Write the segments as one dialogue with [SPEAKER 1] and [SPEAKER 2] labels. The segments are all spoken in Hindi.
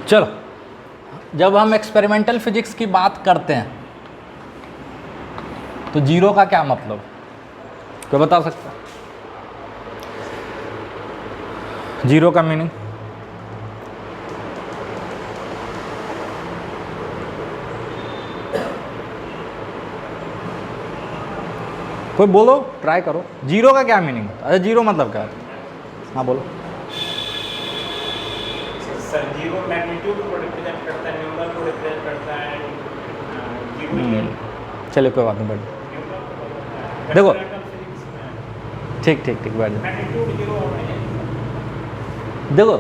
[SPEAKER 1] चलो, जब हम एक्सपेरिमेंटल फिजिक्स की बात करते हैं तो जीरो का क्या मतलब, कोई बता सकता है? जीरो का मीनिंग कोई बोलो, ट्राई करो। जीरो का क्या मीनिंग होता है? अरे जीरो मतलब क्या है? हाँ बोलो।
[SPEAKER 2] सर जीरो मैग्नीट्यूड को रिप्रेजेंट करता है, न्यूमरल को रिप्रेजेंट करता है, जीरो
[SPEAKER 1] चलिए कोई बात नहीं, बैठ देखो। ठीक ठीक ठीक, बैठ जाओ।
[SPEAKER 2] मैग्नीट्यूड जीरो है।
[SPEAKER 1] देखो,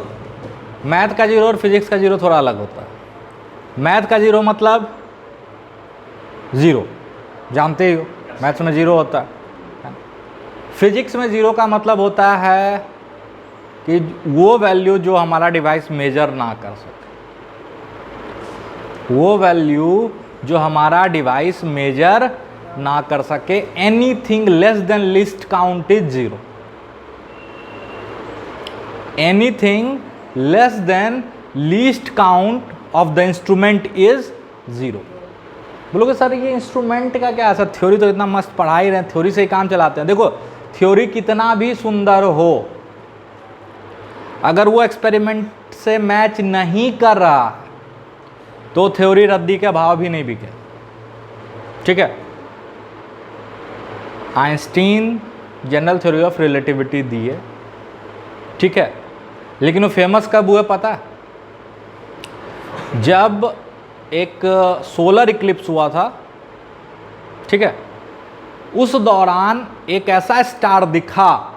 [SPEAKER 1] मैथ का जीरो और फिजिक्स का जीरो थोड़ा अलग होता है। मैथ का जीरो मतलब ज़ीरो, जानते ही हो, मैथ्स में ज़ीरो होता है। फिजिक्स में ज़ीरो का मतलब होता है कि वो वैल्यू जो हमारा डिवाइस मेजर ना कर सके, वो वैल्यू जो हमारा डिवाइस मेजर ना कर सके, anything less than least count is zero. Anything less than least count of the instrument is zero. बोलोगे सर ये इंस्ट्रूमेंट का क्या है? सर थ्योरी तो इतना मस्त पढ़ा ही रहे हैं, थ्योरी से ही काम चलाते हैं। देखो, थ्योरी कितना भी सुंदर हो, अगर वो एक्सपेरिमेंट से मैच नहीं कर रहा तो थ्योरी रद्दी के भाव भी नहीं बिके। ठीक है, Einstein general theory of relativity दी है, ठीक है, लेकिन वो फेमस कब हुआ पता है? जब एक सोलर इक्लिप्स हुआ था, ठीक है, उस दौरान एक ऐसा स्टार दिखा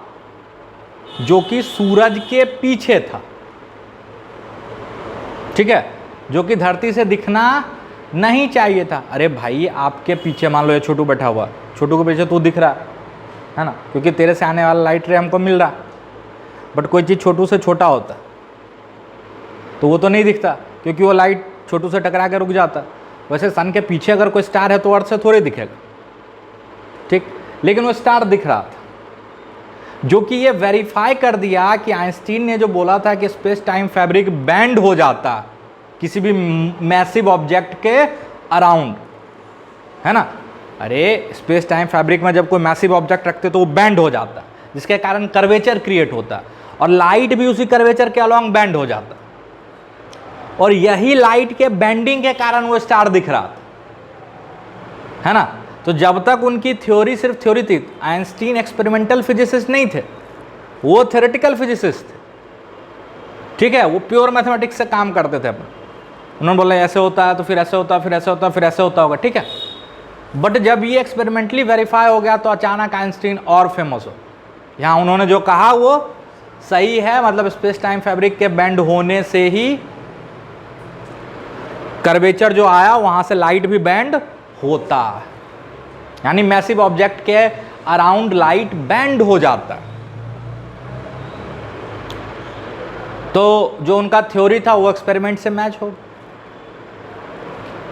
[SPEAKER 1] जो कि सूरज के पीछे था, ठीक है, जो कि धरती से दिखना नहीं चाहिए था। अरे भाई, आपके पीछे मान लो ये छोटू बैठा हुआ, छोटू के पीछे तू दिख रहा है ना, क्योंकि तेरे से आने वाला लाइट रे हमको मिल रहा, बट कोई चीज़ छोटू से छोटा होता तो वो तो नहीं दिखता, क्योंकि वो लाइट छोटू से टकरा के रुक जाता। वैसे सन के पीछे अगर कोई स्टार है तो अर्थ से थोड़े दिखेगा, ठीक, लेकिन वो स्टार दिख रहा था, जो कि ये वेरीफाई कर दिया कि आइंस्टीन ने जो बोला था कि स्पेस टाइम फैब्रिक बैंड हो जाता किसी भी मैसिव ऑब्जेक्ट के अराउंड, है ना। अरे स्पेस टाइम फैब्रिक में जब कोई मैसिव ऑब्जेक्ट रखते तो वो बैंड हो जाता, जिसके कारण कर्वेचर क्रिएट होता, और लाइट भी उसी कर्वेचर के अलॉन्ग बैंड हो जाता, और यही लाइट के बेंडिंग के कारण वो स्टार दिख रहा था, है ना। तो जब तक उनकी थ्योरी सिर्फ थ्योरी थी, आइंस्टीन एक्सपेरिमेंटल फिजिसिस्ट नहीं थे, वो थ्योरेटिकल फिजिसिस्ट थे, ठीक है, वो प्योर मैथमेटिक्स से काम करते थे अपन। उन्होंने बोला ऐसे होता है तो फिर ऐसे होता है, फिर ऐसे होता है, फिर ऐसे होता होगा, ठीक है। बट जब ये एक्सपेरिमेंटली वेरीफाई हो गया तो अचानक आइंस्टीन और फेमस हो। यहाँ उन्होंने जो कहा वो सही है, मतलब स्पेस टाइम फैब्रिक के बेंड होने से ही कर्वेचर जो आया वहां से लाइट भी बेंड होता है, यानी मैसिव ऑब्जेक्ट के अराउंड लाइट बेंड हो जाता है। तो जो उनका थ्योरी था वो एक्सपेरिमेंट से मैच हो,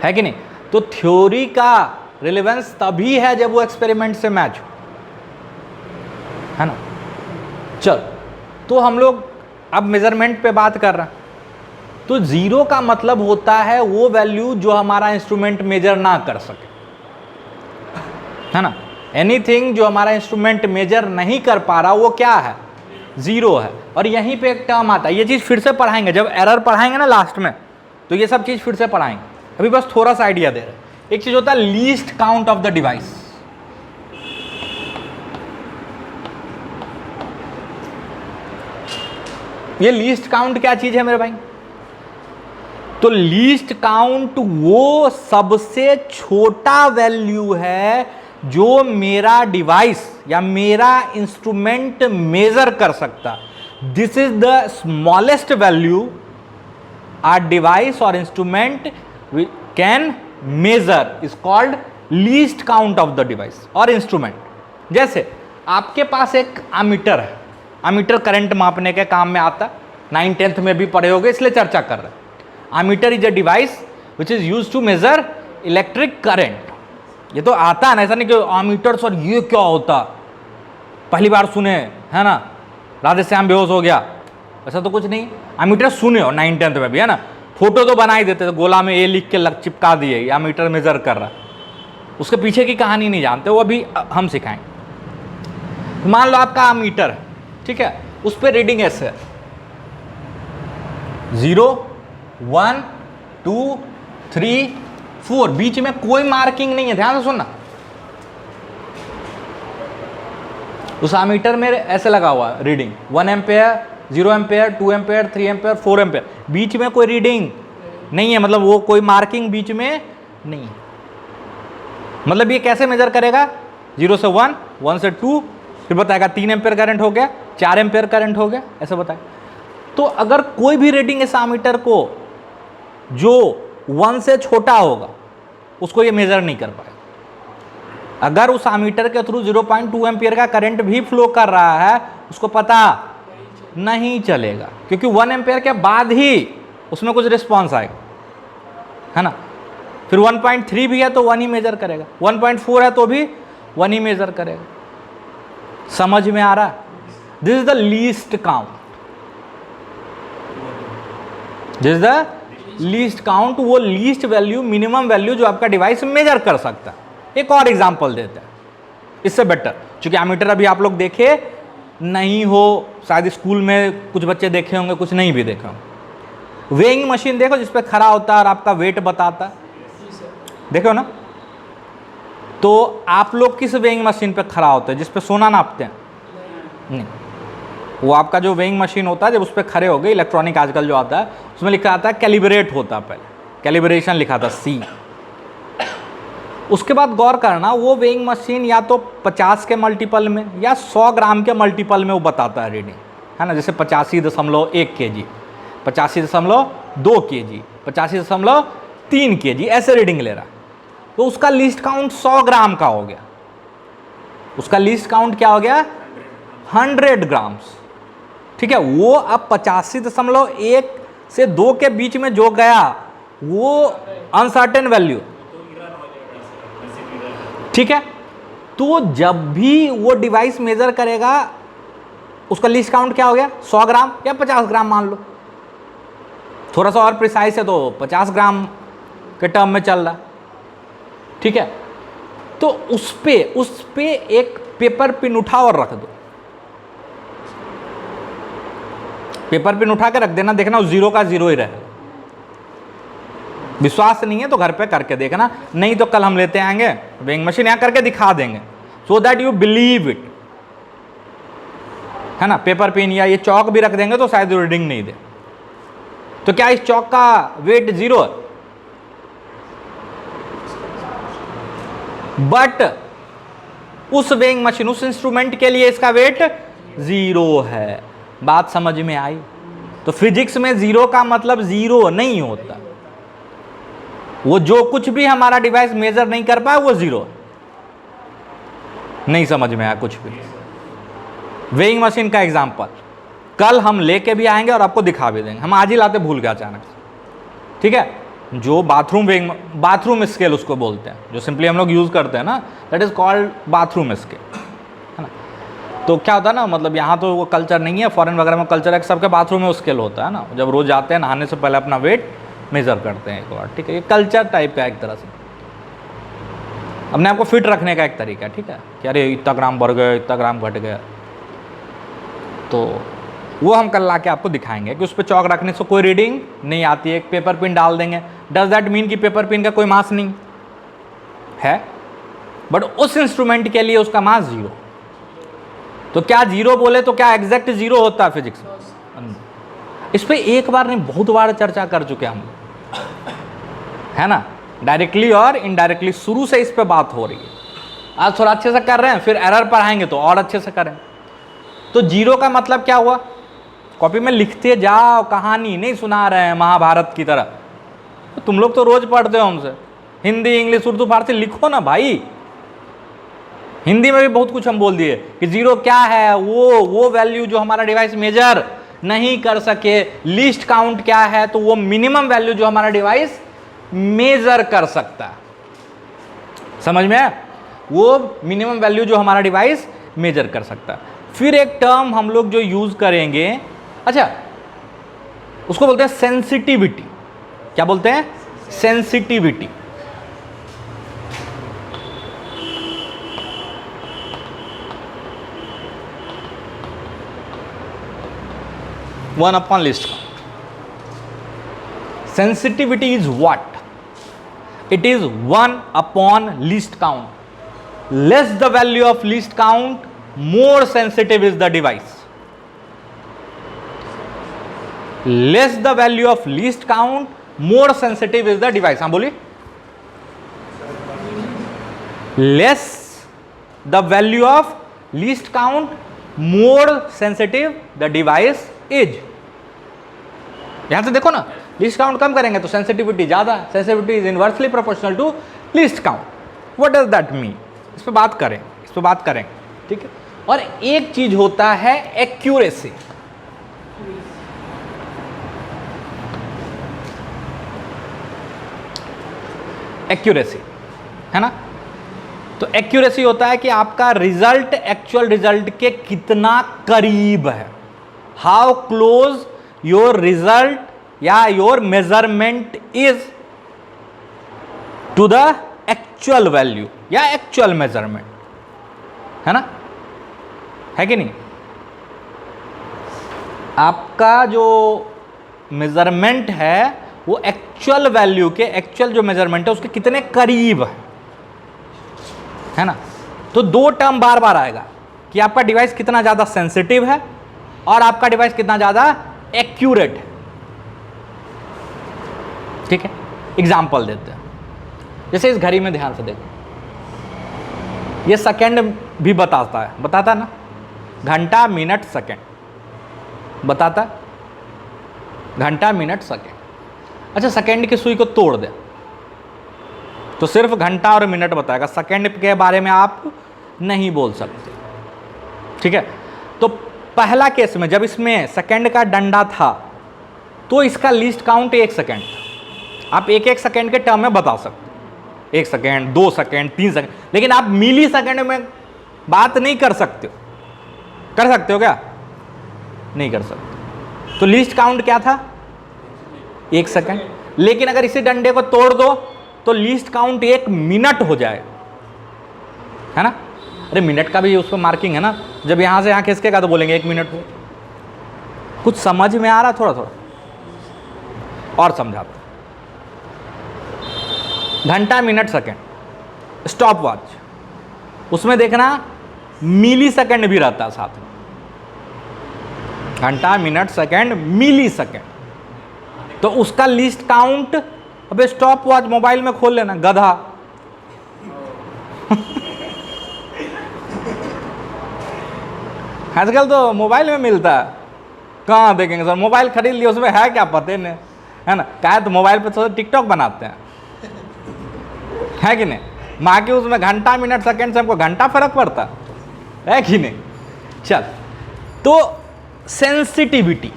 [SPEAKER 1] है कि नहीं। तो थ्योरी का रिलेवेंस तभी है जब वो एक्सपेरिमेंट से मैच हो, है ना। चल, तो हम लोग अब मेजरमेंट पे बात कर रहे हैं। तो जीरो का मतलब होता है वो वैल्यू जो हमारा इंस्ट्रूमेंट मेजर ना कर सके, है ना। एनीथिंग जो हमारा इंस्ट्रूमेंट मेजर नहीं कर पा रहा वो क्या है? जीरो है। और यहीं पे एक टर्म आता है, ये चीज़ फिर से पढ़ाएंगे जब एरर पढ़ाएंगे ना लास्ट में, तो ये सब चीज़ फिर से पढ़ाएंगे, अभी बस थोड़ा सा आइडिया दे रहे हैं। एक चीज़ होता है least count of the device. ये लीस्ट काउंट क्या चीज़ है मेरे भाई? तो लीस्ट काउंट वो सबसे छोटा वैल्यू है जो मेरा डिवाइस या मेरा इंस्ट्रूमेंट मेजर कर सकता। This is the smallest value or device or instrument can measure, is called least count of the device or instrument. जैसे आपके पास एक अमीटर है, अमीटर करंट मापने के काम में आता, 9th-10th में भी पढ़े होगे इसलिए चर्चा कर रहे हैं। Ammeter is a device which is used to measure electric current। ये तो आता है ना, ऐसा नहीं कि ammeters और ये क्या होता, पहली बार सुने, है ना, राधे श्याम बेहोश हो गया, ऐसा तो कुछ नहीं। ammeter सुने हो 9th-10th में भी, है ना। फोटो तो बना ही देते थे, गोला में ए लिख के चिपका दिए या मीटर मेजर कर रहा, उसके पीछे की कहानी नहीं जानते, वो अभी हम सिखाएंगे। मान लो आपका मीटर है, ठीक है, उस पर रीडिंग ऐसे है 0 1 2 3 4, बीच में कोई मार्किंग नहीं है, ध्यान से सुनना। उस आमीटर में ऐसे लगा हुआ reading 1 ampere 0 ampere 2 ampere 3 ampere 4 ampere, बीच में कोई रीडिंग नहीं है, मतलब वो कोई मार्किंग बीच में नहीं है। मतलब ये कैसे मेजर करेगा, 0 से 1 1 से 2, फिर बताएगा 3 एम्पेयर करंट हो गया 4 एम्पेयर करंट हो गया, ऐसा बताए। तो अगर कोई भी रीडिंग इस आमीटर को जो 1 से छोटा होगा उसको ये मेजर नहीं कर पाएगा। अगर उस आमीटर के थ्रू 0.2 एम्पियर का करंट भी फ्लो कर रहा है उसको पता नहीं चलेगा, क्योंकि 1 एम्पियर के बाद ही उसमें कुछ रिस्पॉन्स आएगा, है ना। फिर 1.3 भी है तो 1 ही मेजर करेगा, 1.4 है तो भी 1 ही मेजर करेगा। समझ में आ रहा है? This is the least count, this is the least count, वो लीस्ट वैल्यू, मिनिमम वैल्यू जो आपका डिवाइस मेजर कर सकता है। एक और एग्जांपल देते हैं इससे बेटर, क्योंकि एमीटर अभी आप लोग देखे नहीं हो, शायद स्कूल में कुछ बच्चे देखे होंगे, कुछ नहीं भी देखे होंगे। वेइंग मशीन देखो जिस पे खड़ा होता है और आपका वेट बताता है, देखो ना। तो आप लोग किस वेइंग मशीन पे खड़ा होते हैं, जिस पे सोना नापते हैं? नहीं, वो आपका जो वेइंग मशीन होता है जब उस पर खड़े हो गए, इलेक्ट्रॉनिक आजकल जो आता है उसमें लिखा आता है कैलिब्रेट होता है, पहले कैलिब्रेशन लिखा था C। उसके बाद गौर करना वो वेइंग मशीन या तो 50 के मल्टीपल में या 100 ग्राम के मल्टीपल में वो बताता है रीडिंग, है ना। जैसे 85.1 kg, 85.2 kg, 85.3 kg, ऐसे रीडिंग ले रहा है। तो उसका लीस्ट काउंट 100 ग्राम का हो गया, उसका लीस्ट काउंट क्या हो गया? 100 ग्राम्स, ठीक है। वो अब 85.1 से 2 के बीच में जो गया वो अनसर्टेन वैल्यू, ठीक है। तो जब भी वो डिवाइस मेजर करेगा उसका लीस्ट काउंट क्या हो गया? 100 ग्राम या 50 ग्राम मान लो, थोड़ा सा और प्रिसाइज है तो 50 ग्राम के टर्म में चल रहा, ठीक है। तो उस पे एक पेपर पिन उठा और रख दो, पेपर पिन उठा के रख देना, देखना उस 0 का 0 ही रहेगा। विश्वास नहीं है तो घर पे करके देखना, नहीं तो कल हम लेते आएंगे वेइंग मशीन, यहाँ करके दिखा देंगे, so that you believe it, है ना। पेपर पिन या ये चौक भी रख देंगे तो शायद रीडिंग नहीं दे। तो क्या इस चौक का वेट 0 है? बट उस वेइंग मशीन, उस इंस्ट्रूमेंट के लिए इसका वेट 0 है। बात समझ में आई? तो फिजिक्स में 0 का मतलब 0 नहीं होता, वो जो कुछ भी हमारा डिवाइस मेजर नहीं कर पाए वो 0 है। नहीं समझ में आया कुछ भी? वेइंग मशीन का एग्जांपल कल हम लेके भी आएंगे और आपको दिखा भी देंगे, हम आज ही लाते भूल गए अचानक से, ठीक है। जो बाथरूम स्केल उसको बोलते हैं, जो सिंपली हम लोग यूज करते हैं ना, that is called bathroom scale, है ना। तो क्या होता है ना, मतलब यहाँ तो वो कल्चर नहीं है, फॉरेन वगैरह में कल्चर है, सबके बाथरूम में वो स्केल होता है ना, जब रोज जाते हैं नहाने से पहले अपना वेट मेजर करते हैं एक बार, ठीक है। ये कल्चर टाइप का एक तरह से अपने आप को फिट रखने का एक तरीका है, ठीक है, कि अरे इतना ग्राम बढ़ गया, इतना ग्राम घट गया। तो वो हम कल ला के आपको दिखाएंगे कि उस पर चौक रखने से कोई रीडिंग नहीं आती है, एक पेपर पिन डाल देंगे। डज दैट मीन कि पेपर पिन का कोई मास नहीं है? बट उस इंस्ट्रूमेंट के लिए उसका मास 0। तो क्या 0 बोले तो क्या एग्जैक्ट 0 होता है फिजिक्स में? इस पर एक बार नहीं बहुत बार चर्चा कर चुके हम, है ना, डायरेक्टली और इनडायरेक्टली शुरू से इस पे बात हो रही है। आज थोड़ा अच्छे से कर रहे हैं, फिर एरर पर आएंगे तो और अच्छे से करें। तो 0 का मतलब क्या हुआ? कॉपी में लिखते जाओ, कहानी नहीं सुना रहे हैं महाभारत की तरह। तो तुम लोग तो रोज पढ़ते हो हमसे, हिंदी इंग्लिश उर्दू फारसी लिखो ना भाई। हिंदी में भी बहुत कुछ हम बोल दिए कि 0 क्या है, वो वैल्यू जो हमारा डिवाइस मेजर नहीं कर सके। लीस्ट काउंट क्या है? तो वो मिनिमम वैल्यू जो हमारा डिवाइस मेजर कर सकता है। समझ में है? वो मिनिमम वैल्यू जो हमारा डिवाइस मेजर कर सकता है। फिर एक टर्म हम लोग जो यूज करेंगे, अच्छा, उसको बोलते हैं सेंसिटिविटी। क्या बोलते हैं? Sensitivity. One upon list count. Sensitivity is what? It is 1 upon list count. Less the value of list count, more sensitive is the device. Less the value of least count, more sensitive is the device. हाँ बोलिए। Less the value of least count, more sensitive the device is. यहां से देखो ना, लीस्ट काउंट कम करेंगे तो सेंसिटिविटी ज्यादा, sensitivity is inversely proportional to least count. What does that mean? इस पे बात करें, ठीक है। और एक चीज होता है एक्यूरेसी। एक्यूरेसी है ना, तो एक्यूरेसी होता है कि आपका रिजल्ट एक्चुअल रिजल्ट के कितना करीब है। हाउ क्लोज योर रिजल्ट या your measurement is to the actual value या एक्चुअल मेजरमेंट, है ना, है कि नहीं? आपका जो मेजरमेंट है वो एक्चुअल वैल्यू के, एक्चुअल जो मेजरमेंट है उसके कितने करीब है ना। तो दो टर्म बार बार आएगा कि आपका डिवाइस कितना ज़्यादा सेंसिटिव है और आपका डिवाइस कितना ज़्यादा एक्यूरेट है। ठीक है, एग्जाम्पल देते हैं। जैसे इस घड़ी में ध्यान से देखो, ये सेकंड भी बताता है ना, घंटा मिनट सेकंड बताता है, घंटा मिनट सेकंड। अच्छा, सेकंड की सुई को तोड़ दे तो सिर्फ घंटा और मिनट बताएगा, सेकंड के बारे में आप नहीं बोल सकते। ठीक है, तो पहला केस में जब इसमें सेकंड का डंडा था तो इसका लीस्ट काउंट 1 सेकंड था। आप एक एक सेकंड के टर्म में बता सकते, 1 सेकंड, 2 सेकंड, 3 सेकंड, लेकिन आप मिली सेकंड में बात नहीं कर सकते हो। कर सकते हो क्या? नहीं कर सकते। तो लीस्ट काउंट क्या था? 1 सेकंड। लेकिन अगर इसी डंडे को तोड़ दो तो लीस्ट काउंट 1 मिनट हो जाए, है ना। अरे मिनट का भी उस पर मार्किंग है ना, जब यहां से यहां खिसकेगा तो बोलेंगे 1 मिनट हो। कुछ समझ में आ रहा? थोड़ा थोड़ा और समझाते। घंटा मिनट सेकंड स्टॉप वॉच, उसमें देखना मिली सेकंड भी रहता है साथ में। घंटा मिनट सेकंड मिली सेकंड, तो उसका लिस्ट काउंट, अबे स्टॉप वॉच मोबाइल में खोल लेना गधा। आजकल तो मोबाइल में मिलता है, कहाँ देखेंगे सर? मोबाइल खरीद लिया, उसमें है क्या पता नहीं, है ना। क्या तो मोबाइल पे तो टिकटॉक बनाते हैं, है कि नहीं। माँ की उसमें घंटा मिनट सेकंड से हमको घंटा फर्क पड़ता है कि नहीं। चल, तो सेंसिटिविटी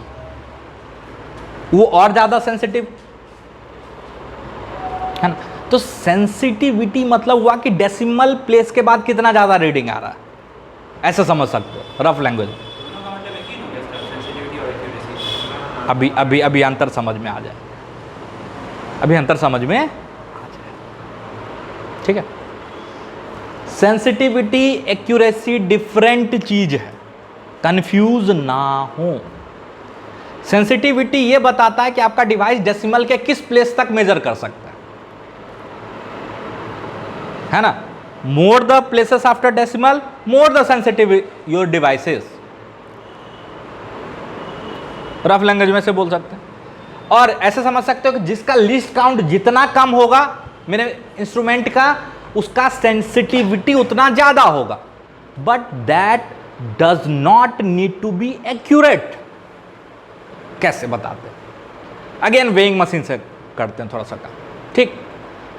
[SPEAKER 1] वो और ज्यादा सेंसिटिव है ना। तो सेंसिटिविटी मतलब हुआ कि डेसिमल प्लेस के बाद कितना ज्यादा रीडिंग आ रहा है, ऐसा समझ सकते हो रफ लैंग्वेज। अभी अंतर समझ में आ जाए, अभी अंतर समझ में आ जाए। ठीक है, सेंसिटिविटी एक्यूरेसी डिफरेंट चीज है, कंफ्यूज ना हो। सेंसिटिविटी ये बताता है कि आपका डिवाइस डेसिमल के किस प्लेस तक मेजर कर सकता है ना। More the places after decimal, more the sensitive your devices, rough language में से बोल सकते हैं। और ऐसे समझ सकते हो कि जिसका लिस्ट काउंट जितना कम होगा मेरे इंस्ट्रूमेंट का, उसका सेंसिटिविटी उतना ज्यादा होगा। But that does not need to be accurate. कैसे बताते हैं? अगेन वेइंग मशीन से करते हैं थोड़ा सा काम। ठीक,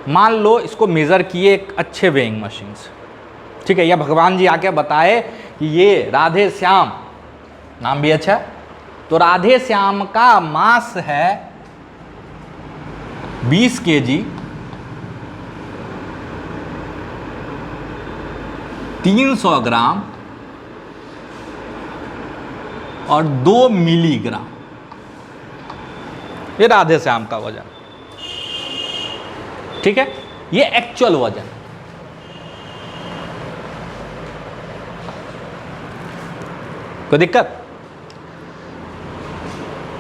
[SPEAKER 1] मान लो इसको मेजर किए एक अच्छे वेइंग मशीन से, ठीक है, या भगवान जी आके बताए कि ये राधे श्याम, नाम भी अच्छा है, तो राधे श्याम का मास है 20 kg, 300 ग्राम और 2 मिलीग्राम। ये राधे श्याम का वजन, ठीक है, ये एक्चुअल वजन। कोई दिक्कत?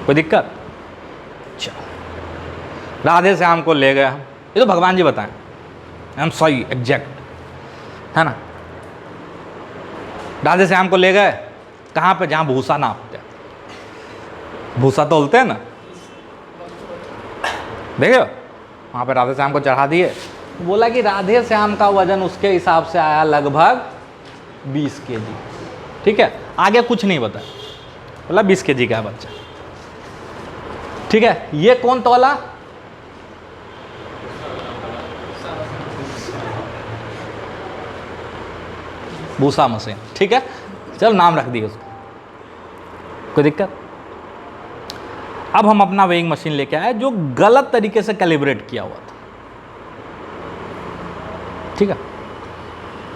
[SPEAKER 1] कोई दिक्कत? चलो, राधे श्याम को ले गए हम, ये तो भगवान जी बताएं, हम सही एग्जैक्ट है ना। राधे श्याम को ले गए कहाँ पे? जहाँ भूसा नापते हैं, भूसा तोलते हैं ना, देखो वहाँ पे राधे श्याम को चढ़ा दिए। बोला कि राधे श्याम का वजन उसके हिसाब से आया लगभग 20 केजी। ठीक है, आगे कुछ नहीं बताया, बोला 20 केजी का है बच्चा। ठीक है, ये कौन तौला? भूसा मशीन। ठीक है, चल नाम रख दिए उसका, कोई दिक्कत? अब हम अपना वेइंग मशीन लेके आए जो गलत तरीके से कैलिब्रेट किया हुआ था। ठीक है,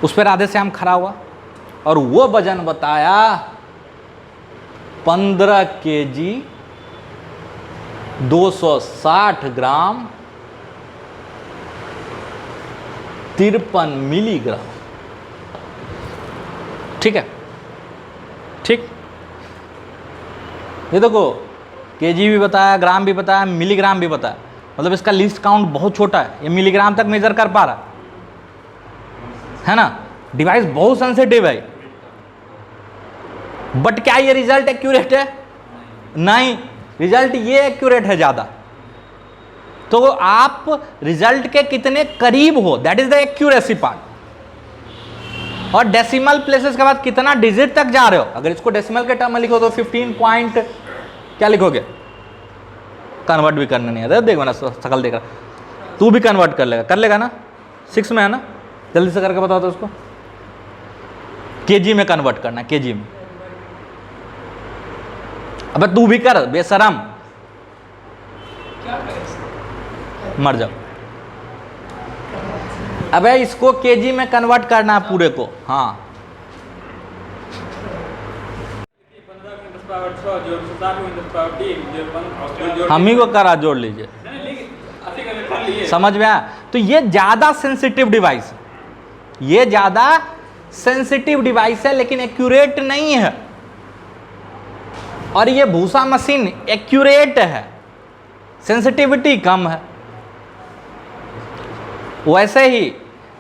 [SPEAKER 1] उस पर राधे श्याम खड़ा हुआ और वो वजन बताया 15 केजी 260 ग्राम 53 मिलीग्राम। ठीक है, ठीक, ये देखो केजी भी बताया, ग्राम भी बताया, मिलीग्राम भी बताया, मतलब इसका लिस्ट काउंट बहुत छोटा है, ये मिलीग्राम तक मेजर कर पा रहा है ना। डिवाइस बहुत सेंसिटिव है, बट क्या ये रिजल्ट एक्यूरेट है? नहीं, रिजल्ट ये एक्यूरेट है ज्यादा। तो आप रिजल्ट के कितने करीब हो, that is the accuracy part. और डेसिमल प्लेसेस के बाद कितना डिजिट तक जा रहे हो, अगर इसको डेसिमल के टर्म में लिखो तो 15 पॉइंट क्या लिखोगे? कन्वर्ट भी करना नहीं आता, देखो ना शकल देख रहा, तू भी कन्वर्ट कर लेगा ना, 6 में है ना, जल्दी से करके बताओ तो उसको। केजी में कन्वर्ट करना, केजी में। अबे तू भी कर बेशरम, मर जाओ। अबे इसको केजी में कन्वर्ट करना है पूरे को। हाँ, हम ही को करा, जोड़ लीजिए, समझ में आया? तो ये ज्यादा सेंसिटिव डिवाइस है, ये ज्यादा सेंसिटिव डिवाइस है लेकिन एक्यूरेट नहीं है। और ये भूसा मशीन एक्यूरेट है, सेंसिटिविटी कम है। वैसे ही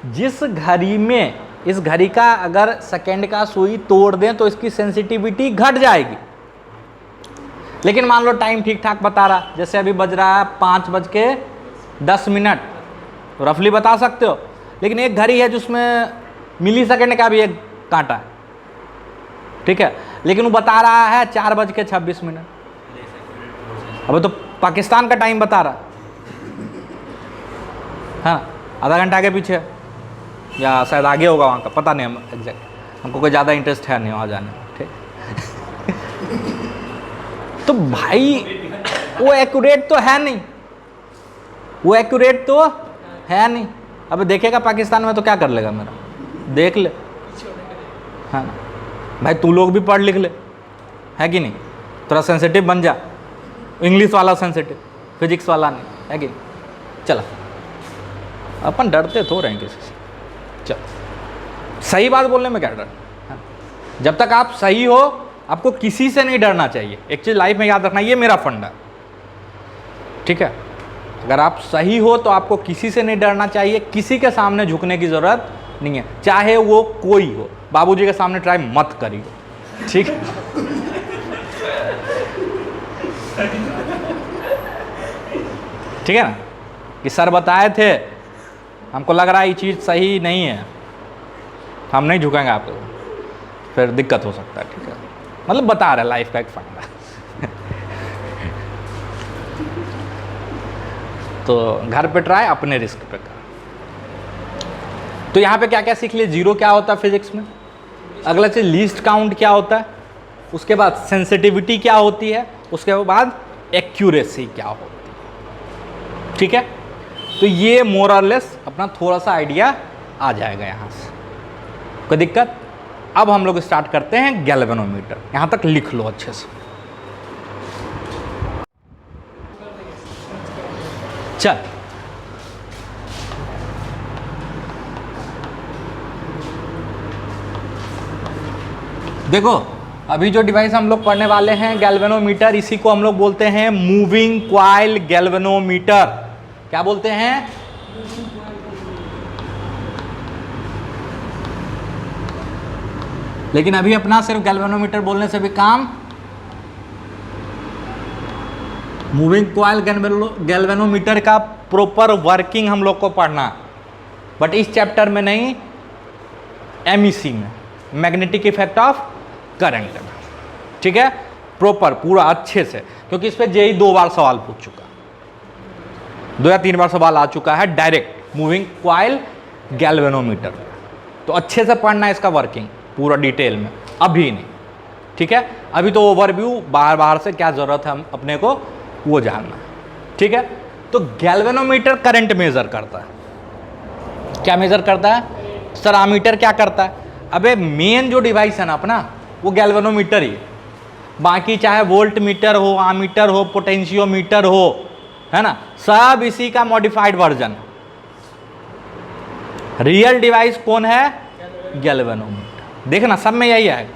[SPEAKER 1] जिस घड़ी में, इस घड़ी का अगर सेकेंड का सुई तोड़ दें तो इसकी सेंसिटिविटी घट जाएगी। लेकिन मान लो टाइम ठीक ठाक बता रहा, जैसे अभी बज रहा है 5:10, तो रफली बता सकते हो। लेकिन एक घड़ी है जिसमें मिली सेकेंड का भी एक कांटा है, ठीक है, लेकिन वो बता रहा है 4:26। अब तो पाकिस्तान का टाइम बता रहा, हाँ, आधा घंटा आगे पीछे या शायद आगे होगा वहाँ का, पता नहीं हम एग्जैक्ट, हमको कोई ज़्यादा इंटरेस्ट है नहीं वहाँ जाने में। ठीक तो भाई वो एक्यूरेट तो है नहीं, वो एक्यूरेट तो है नहीं। अब देखेगा पाकिस्तान में तो क्या कर लेगा मेरा, देख ले, हाँ ना भाई, तू लोग भी पढ़ लिख ले, है कि नहीं, थोड़ा सेंसिटिव बन जा, इंग्लिश वाला सेंसिटिव, फिजिक्स वाला नहीं, है कि नहीं? चलो, अपन डरते थोड़े हैं किसी से, चल सही बात बोलने में क्या डर, जब तक आप सही हो आपको किसी से नहीं डरना चाहिए। एक चीज़ लाइफ में याद रखना, ये मेरा फंडा, ठीक है, अगर आप सही हो तो आपको किसी से नहीं डरना चाहिए, किसी के सामने झुकने की ज़रूरत नहीं है, चाहे वो कोई हो। बाबूजी के सामने ट्राई मत करिए, ठीक है? ठीक है ना, कि सर बताए थे, हमको लग रहा है ये चीज़ सही नहीं है, हम नहीं झुकेंगे आपको, फिर दिक्कत हो सकता है। ठीक है, मतलब बता रहा है लाइफ का एक फंडा। तो घर पे ट्राई, अपने रिस्क पे कर। तो यहाँ पे क्या क्या सीख लिए, जीरो क्या होता है फिजिक्स में, अगला चीज लीस्ट काउंट क्या होता है, उसके बाद सेंसिटिविटी क्या होती है, उसके बाद एक्यूरेसी क्या होती है। ठीक है, तो ये मोर और लेस अपना थोड़ा सा आइडिया आ जाएगा यहाँ से, कोई दिक्कत? अब हम लोग स्टार्ट करते हैं गैल्वेनोमीटर, यहाँ तक लिख लो अच्छे से। चल देखो अभी जो डिवाइस हम लोग पढ़ने वाले हैं गैल्वेनोमीटर, इसी को हम लोग बोलते हैं मूविंग क्वाइल गैल्वेनोमीटर। क्या बोलते हैं? लेकिन अभी अपना सिर्फ गैल्वेनोमीटर बोलने से भी काम, मूविंग क्वाइल गैल्वेनोमीटर का प्रॉपर वर्किंग हम लोग को पढ़ना, बट इस चैप्टर में नहीं, एमईसी में, मैग्नेटिक इफेक्ट ऑफ करंट में। ठीक है, प्रॉपर पूरा अच्छे से, क्योंकि इस पे जेई 2 बार सवाल पूछ चुका, 2 या 3 बार सवाल आ चुका है डायरेक्ट मूविंग क्वाइल गैल्वेनोमीटर। तो अच्छे से पढ़ना इसका वर्किंग पूरा डिटेल में, अभी नहीं। ठीक है, अभी तो ओवरव्यू, बाहर बाहर से क्या जरूरत है हम अपने को वो जानना। ठीक है, तो गैल्वेनोमीटर करंट मेजर करता है। क्या मेजर करता है? सर अमीटर क्या करता है? अबे मेन जो डिवाइस है ना अपना, वो गैल्वेनोमीटर ही है। बाकी चाहे वोल्ट मीटर हो, आमीटर हो, पोटेंशियोमीटर हो, है ना, सब इसी का मॉडिफाइड वर्जन। रियल डिवाइस कौन है? गैल्वेनोमीटर। देखना सब में यही आएगा,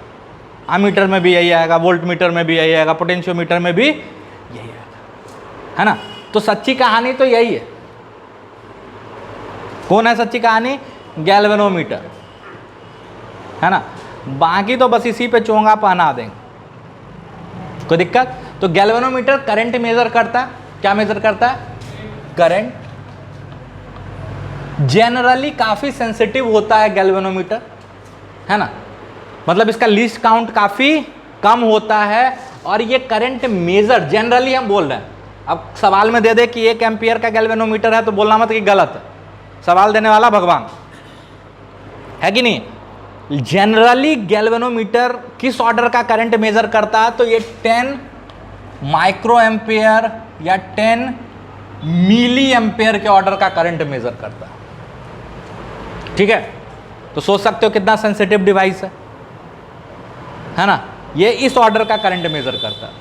[SPEAKER 1] आमीटर में भी यही आएगा, वोल्ट मीटर में भी यही आएगा, पोटेंशियोमीटर में भी यही आएगा, है ना। तो सच्ची कहानी तो यही है। कौन है सच्ची कहानी? गैल्वेनोमीटर, है ना। बाकी तो बस इसी पे चोंगा पहना देंगे, कोई दिक्कत? तो गैल्वेनोमीटर करंट मेजर करता है। क्या मेजर करता है? करंट। जनरली काफी सेंसिटिव होता है गैल्वेनोमीटर, है ना, मतलब इसका लीस्ट काउंट काफी कम होता है, और ये करंट मेजर जनरली हम बोल रहे हैं। अब सवाल में दे दे कि 1 एम्पियर का गैल्वेनोमीटर है, तो बोलना मत कि गलत है, सवाल देने वाला भगवान है कि नहीं। जनरली गैल्वेनोमीटर किस ऑर्डर का करंट मेजर करता है? तो ये 10 माइक्रो एम्पियर या 10 मिली एम्पियर के ऑर्डर का करंट मेजर करता है। ठीक है, तो सोच सकते हो कितना सेंसिटिव डिवाइस है ना। ये इस ऑर्डर का करंट मेजर करता है।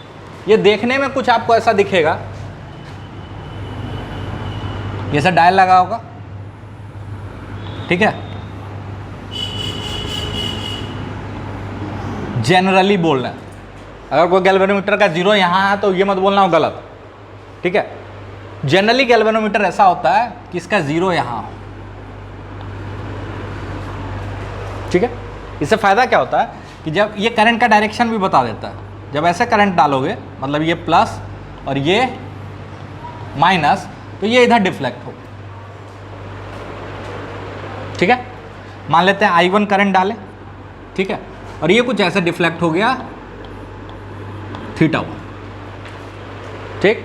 [SPEAKER 1] ये देखने में कुछ आपको ऐसा दिखेगा, ये सब डायल लगा होगा, ठीक है। जनरली बोलना है, अगर कोई गैल्वेनोमीटर का 0 यहाँ है तो ये मत बोलना हो गलत, ठीक है। जनरली गैल्वेनोमीटर ऐसा होता है कि इसका 0 यहाँ हो, ठीक है। इससे फायदा क्या होता है कि जब ये करंट का डायरेक्शन भी बता देता है। जब ऐसे करंट डालोगे, मतलब ये प्लस और ये माइनस, तो ये इधर डिफ्लेक्ट होगा, ठीक है। मान लेते हैं I1 करंट डालें, ठीक है, और ये कुछ ऐसे डिफ्लेक्ट हो गया थीटा 1, ठीक।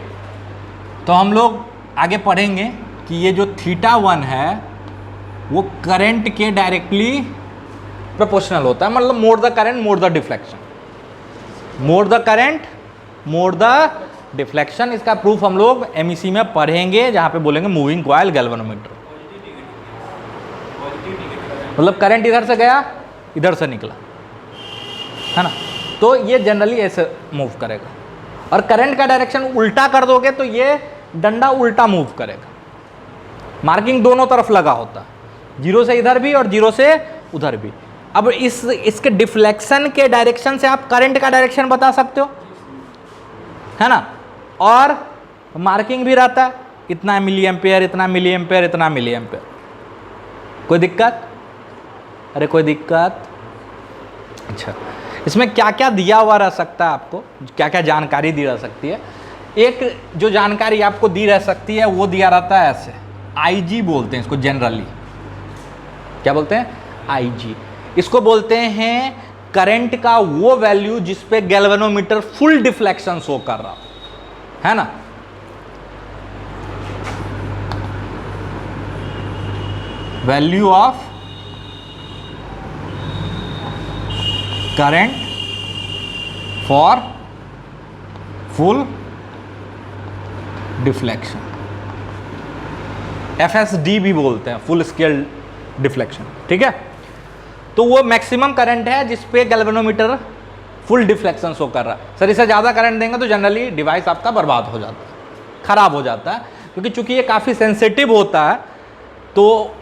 [SPEAKER 1] तो हम लोग आगे पढ़ेंगे कि ये जो थीटा 1 है वो करंट के डायरेक्टली प्रोपोर्शनल होता है, मतलब more the current more the deflection, more the current more the deflection. इसका प्रूफ हम लोग एमईसी में पढ़ेंगे, जहां पे बोलेंगे मूविंग कॉइल गैल्वेनोमीटर, मतलब करंट इधर से गया इधर से निकला, है ना। तो ये जनरली ऐसे मूव करेगा, और करंट का डायरेक्शन उल्टा कर दोगे तो ये डंडा उल्टा मूव करेगा। मार्किंग दोनों तरफ लगा होता है, 0 से इधर भी और 0 से उधर भी। अब इसके डिफ्लेक्शन के डायरेक्शन से आप करंट का डायरेक्शन बता सकते हो, है ना, और मार्किंग भी रहता है, इतना मिली एम्पेयर, इतना मिली एम्पेयर, इतना मिली एम्पेयर। कोई दिक्कत? अरे कोई दिक्कत? अच्छा, इसमें क्या क्या दिया हुआ रह सकता है, आपको क्या क्या जानकारी दी रह सकती है। एक जो जानकारी आपको दी रह सकती है वो दिया रहता है ऐसे, IG बोलते हैं इसको जनरली। क्या बोलते हैं? IG। इसको बोलते हैं करंट का वो वैल्यू जिस पे गैल्वेनोमीटर फुल डिफ्लेक्शन शो कर रहा है ना। Value of current for full deflection, FSD भी बोलते हैं, फुल स्केल डिफ्लेक्शन, ठीक है। तो वो मैक्सिमम करंट है जिस पे गैल्वेनोमीटर फुल डिफ्लेक्शन शो कर रहा है। सर इससे ज़्यादा करंट देंगे तो जनरली डिवाइस आपका बर्बाद हो जाता है, ख़राब हो जाता है, क्योंकि चूंकि ये काफ़ी सेंसिटिव होता है तो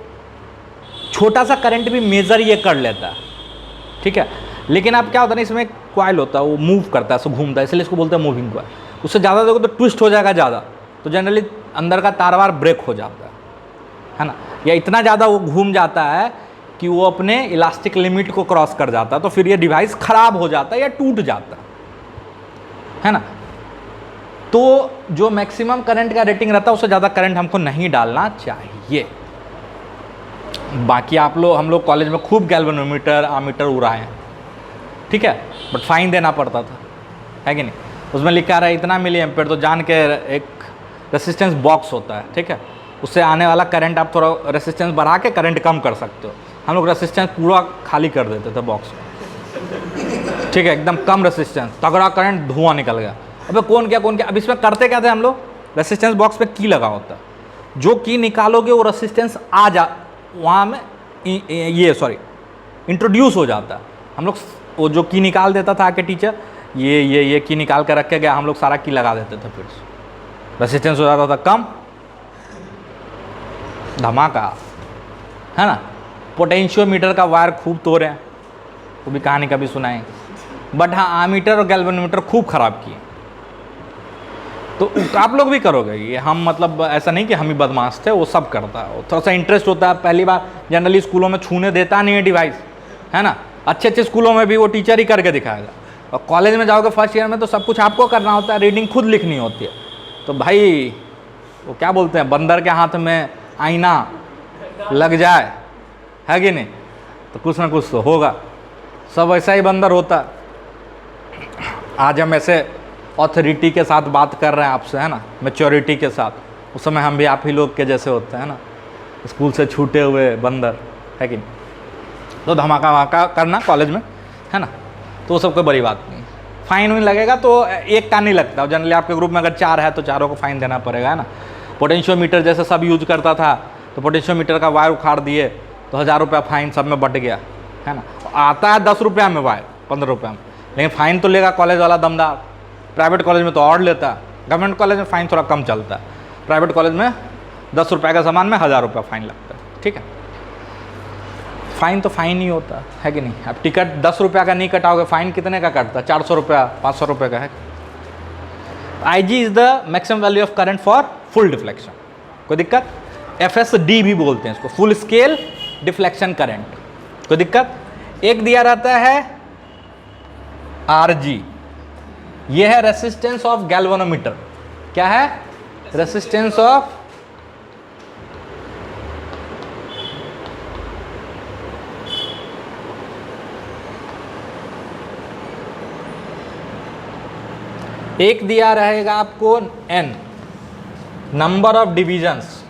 [SPEAKER 1] छोटा सा करंट भी मेज़र ये कर लेता है, ठीक है। लेकिन अब क्या होता है ना, इसमें कॉइल होता है, वो मूव करता है, ऐसे घूमता है, इसलिए इसको बोलते हैं मूविंग कॉइल। उससे ज़्यादा देखो तो ट्विस्ट हो जाएगा ज़्यादा, तो जनरली अंदर का तारवार ब्रेक हो जाता है ना, या इतना ज़्यादा वो घूम जाता है कि वो अपने इलास्टिक लिमिट को क्रॉस कर जाता है, तो फिर ये डिवाइस ख़राब हो जाता है या टूट जाता है ना। तो जो मैक्सिमम करंट का रेटिंग रहता है उससे ज़्यादा करंट हमको नहीं डालना चाहिए। बाकी आप लोग, हम लोग कॉलेज में खूब गैल्वेनोमीटर आमीटर उड़ाए हैं, ठीक है, बट फाइन देना पड़ता था, है कि नहीं। उसमें लिखा रहा है इतना मिली एम्पेयर, तो जान के एक रेसिस्टेंस बॉक्स होता है, ठीक है, उससे आने वाला करंट आप थोड़ा रेसिस्टेंस बढ़ा के करंट कम कर सकते हो। हम लोग रेसिस्टेंस पूरा खाली कर देते थे बॉक्स में, ठीक है, एकदम कम रेसिस्टेंस, तगड़ा करंट, धुआं निकल गया। अबे कौन क्या। अब इसमें करते क्या थे हम लोग, रेसिस्टेंस बॉक्स पे की लगा होता है, जो की निकालोगे वो रेसिस्टेंस आ जा वहाँ में इंट्रोड्यूस हो जाता है। हम लोग वो जो की निकाल देता था आके टीचर, ये की निकाल कर रख के गया, हम लोग सारा की लगा देते थे, फिर रेसिस्टेंस हो जाता था कम, धमाका, है ना। पोटेंशियोमीटर का वायर खूब तोड़े, वो भी कहानी कभी सुनाए, बट हाँ आमीटर और गैल्वेनोमीटर खूब ख़राब किए। तो आप लोग भी करोगे ये, हम मतलब ऐसा नहीं कि हम ही बदमाश थे, वो सब करता है, थोड़ा सा इंटरेस्ट होता है। पहली बार जनरली स्कूलों में छूने देता नहीं है डिवाइस, है ना। अच्छे स्कूलों में भी वो टीचर ही करके दिखाएगा, और कॉलेज में जाओगे फर्स्ट ईयर में तो सब कुछ आपको करना होता है, रीडिंग खुद लिखनी होती है। तो भाई वो क्या बोलते हैं, बंदर के हाथ में आईना लग जाए, है कि नहीं, तो कुछ ना कुछ तो होगा। सब ऐसा ही बंदर होता है। आज हम ऐसे ऑथोरिटी के साथ बात कर रहे हैं आपसे, है ना, मैच्योरिटी के साथ। उस समय हम भी आप ही लोग के जैसे होते हैं ना, स्कूल से छूटे हुए बंदर, है कि नहीं। तो धमाका वमाका करना कॉलेज में, है ना, तो वो सब कोई बड़ी बात नहीं। फाइन भी लगेगा तो एक का नहीं लगता, जनरली आपके ग्रुप में अगर 4 है तो चारों को फाइन देना पड़ेगा, है ना। पोटेंशियोमीटर जैसे सब यूज करता था, तो पोटेंशियोमीटर का वायर उखाड़ दिए तो 1000 रुपया फाइन सब में बट गया, है ना। आता है 10 रुपया में वायर, 15 रुपया में, लेकिन फ़ाइन तो लेगा कॉलेज वाला दमदार। प्राइवेट कॉलेज में तो और लेता है, गवर्नमेंट कॉलेज में फ़ाइन थोड़ा कम चलता है, प्राइवेट कॉलेज में 10 रुपये का सामान में 1000 रुपया फ़ाइन लगता है, ठीक है। फ़ाइन तो फ़ाइन ही होता है कि नहीं। अब टिकट 10 रुपया का नहीं कटाओगे, फ़ाइन कितने का कटता है, 400 रुपया 500 रुपये का है। IG is the maximum value of current for full deflection, कोई दिक्कत। FSD भी बोलते हैं इसको, फुल स्केल डिफ्लेक्शन करंट, कोई दिक्कत। एक दिया रहता है RG, ये है रेसिस्टेंस ऑफ गैल्वेनोमीटर। क्या है, रेसिस्टेंस ऑफ एक दिया रहेगा आपको N, number of divisions,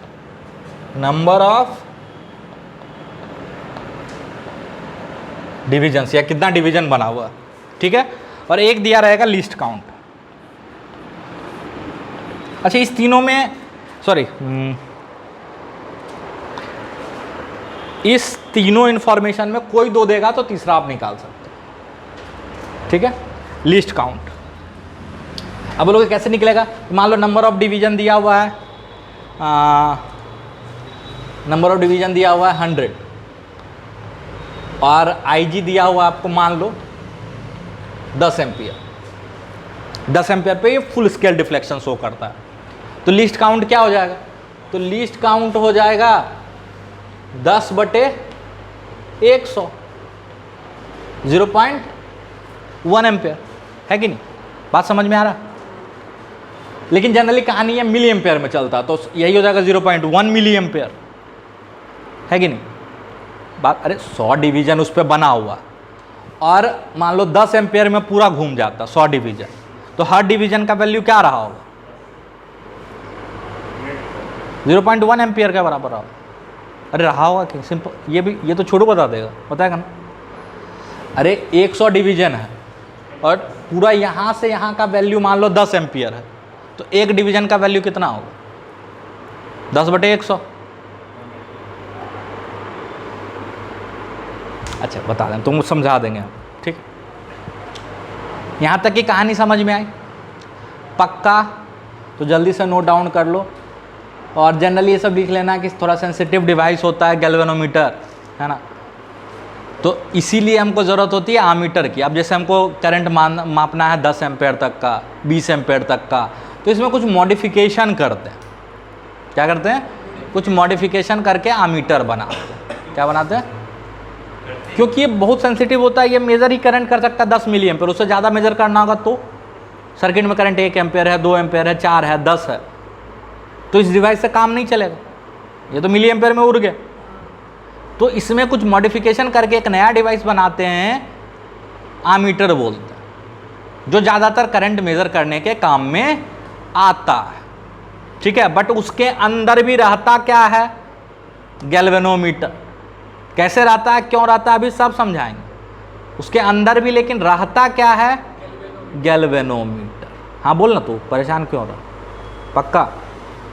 [SPEAKER 1] number of divisions या कितना डिवीजन बना हुआ, ठीक है। और एक दिया रहेगा लीस्ट काउंट। अच्छा, इस तीनों में इस तीनों इंफॉर्मेशन में कोई 2 देगा तो तीसरा आप निकाल सकते हो, ठीक है। लीस्ट काउंट अब बोलोगे कैसे निकलेगा। मान लो नंबर ऑफ डिवीजन दिया हुआ है, नंबर ऑफ डिवीजन दिया हुआ है 100 और IG दिया हुआ आपको मान लो 10 एम्पियर। 10 एम्पियर पे ये फुल स्केल डिफ्लेक्शन शो करता है, तो लीस्ट काउंट क्या हो जाएगा, तो लीस्ट काउंट हो जाएगा 10/100, 0.1 एम्पियर, है कि नहीं। बात समझ में आ रहा। लेकिन जनरली कहानी है मिली एम्पेयर में चलता, तो यही हो जाएगा 0.1 मिली एम्पेयर, है कि नहीं बात। अरे 100 डिवीजन उस पर बना हुआ, और मान लो 10 एम्पेयर में पूरा घूम जाता 100 डिवीजन, तो हर डिवीजन का वैल्यू क्या रहा होगा, 0.1 एम्पेयर के बराबर रहा। अरे रहा होगा कि सिंपल, ये तो छोटू बता देगा, बताएगा ना। अरे 100 डिवीजन है और पूरा यहाँ से यहाँ का वैल्यू मान लो 10 एम्पियर है, तो एक डिवीजन का वैल्यू कितना होगा, 10/100। अच्छा बता दें, तुम समझा देंगे हम, ठीक। यहाँ तक की कहानी समझ में आई पक्का, तो जल्दी से नोट डाउन कर लो। और जनरली ये सब लिख लेना कि थोड़ा सेंसिटिव डिवाइस होता है गैल्वेनोमीटर, है ना। तो इसीलिए हमको ज़रूरत होती है आमीटर की। अब जैसे हमको करंट मापना है 10 एम्पेयर तक का, 20 एम्पेयर तक का, तो इसमें कुछ मॉडिफिकेशन करते हैं। क्या करते हैं? कुछ मॉडिफिकेशन करके आमीटर बनाते हैं। क्या बनाते हैं? क्योंकि ये बहुत सेंसिटिव होता है, ये मेज़र ही करंट कर सकता है 10 मिली एम्पेयर, उससे ज़्यादा मेज़र करना होगा तो सर्किट में करंट 1 एम्पेयर है, 2 एम्पेयर है, 4 है, 10 है, तो इस डिवाइस से काम नहीं चलेगा, ये तो मिली एम्पेयर में उड़ गया। तो इसमें कुछ मॉडिफिकेशन करके एक नया डिवाइस बनाते हैं, आमीटर बोलते हैं, जो ज़्यादातर करंट मेज़र करने के काम में आता है। ठीक है, बट उसके अंदर भी रहता क्या है? गैल्वेनोमीटर। कैसे रहता है, क्यों रहता है, अभी सब समझाएंगे। उसके अंदर भी लेकिन रहता क्या है? गैल्वेनोमीटर। हाँ बोल ना, तू परेशान क्यों हो रहा? पक्का?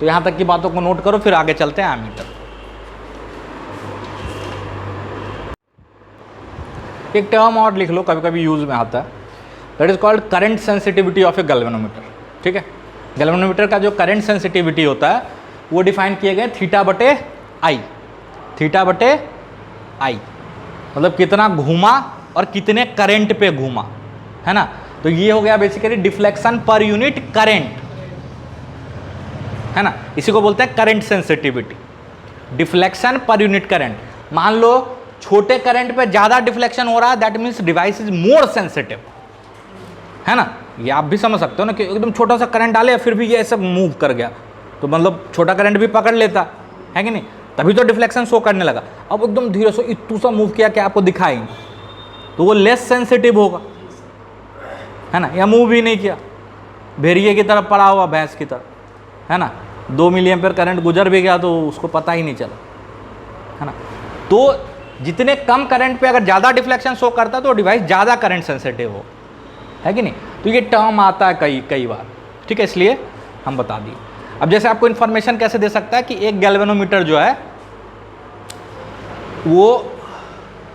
[SPEAKER 1] तो यहाँ तक की बातों को नोट करो, फिर आगे चलते हैं एमीटर। एक टर्म और लिख लो, कभी कभी यूज में आता है, that is called current sensitivity of A galvanometer. ठीक है, गैल्वेनोमीटर का जो करंट सेंसिटिविटी होता है वो डिफाइन किए गए थीटा बटे आई। थीटा बटे आई मतलब कितना घूमा और कितने करंट पे घूमा, है ना। तो ये हो गया basically deflection per unit current, है ना। इसी को बोलते हैं current sensitivity, deflection per unit current. मान लो छोटे करंट पे ज़्यादा डिफ्लेक्शन हो रहा है, that means device is more sensitive, है ना। ये आप भी समझ सकते हो ना कि एकदम छोटा सा करंट डाले फिर भी ये ऐसा मूव कर गया, तो मतलब छोटा करंट भी पकड़ लेता है कि नहीं, तभी तो डिफ्लेक्शन शो करने लगा। अब एकदम धीरे से इतू सा मूव किया कि आपको दिखाई नहीं, तो वो लेस सेंसिटिव होगा, है ना। या मूव भी नहीं किया, भेड़िए की तरफ पड़ा हुआ, भैंस की तरफ, है ना, 2 मिली एम्पेयर करंट गुजर भी गया तो उसको पता ही नहीं चला, है ना। तो जितने कम करंट पे अगर ज़्यादा डिफ्लेक्शन शो करता तो डिवाइस ज़्यादा करंट सेंसिटिव हो, है कि नहीं। तो ये टर्म आता है कई बार, ठीक है, इसलिए हम बता दिए। अब जैसे आपको इन्फॉर्मेशन कैसे दे सकता है कि एक गैल्वेनोमीटर जो है वो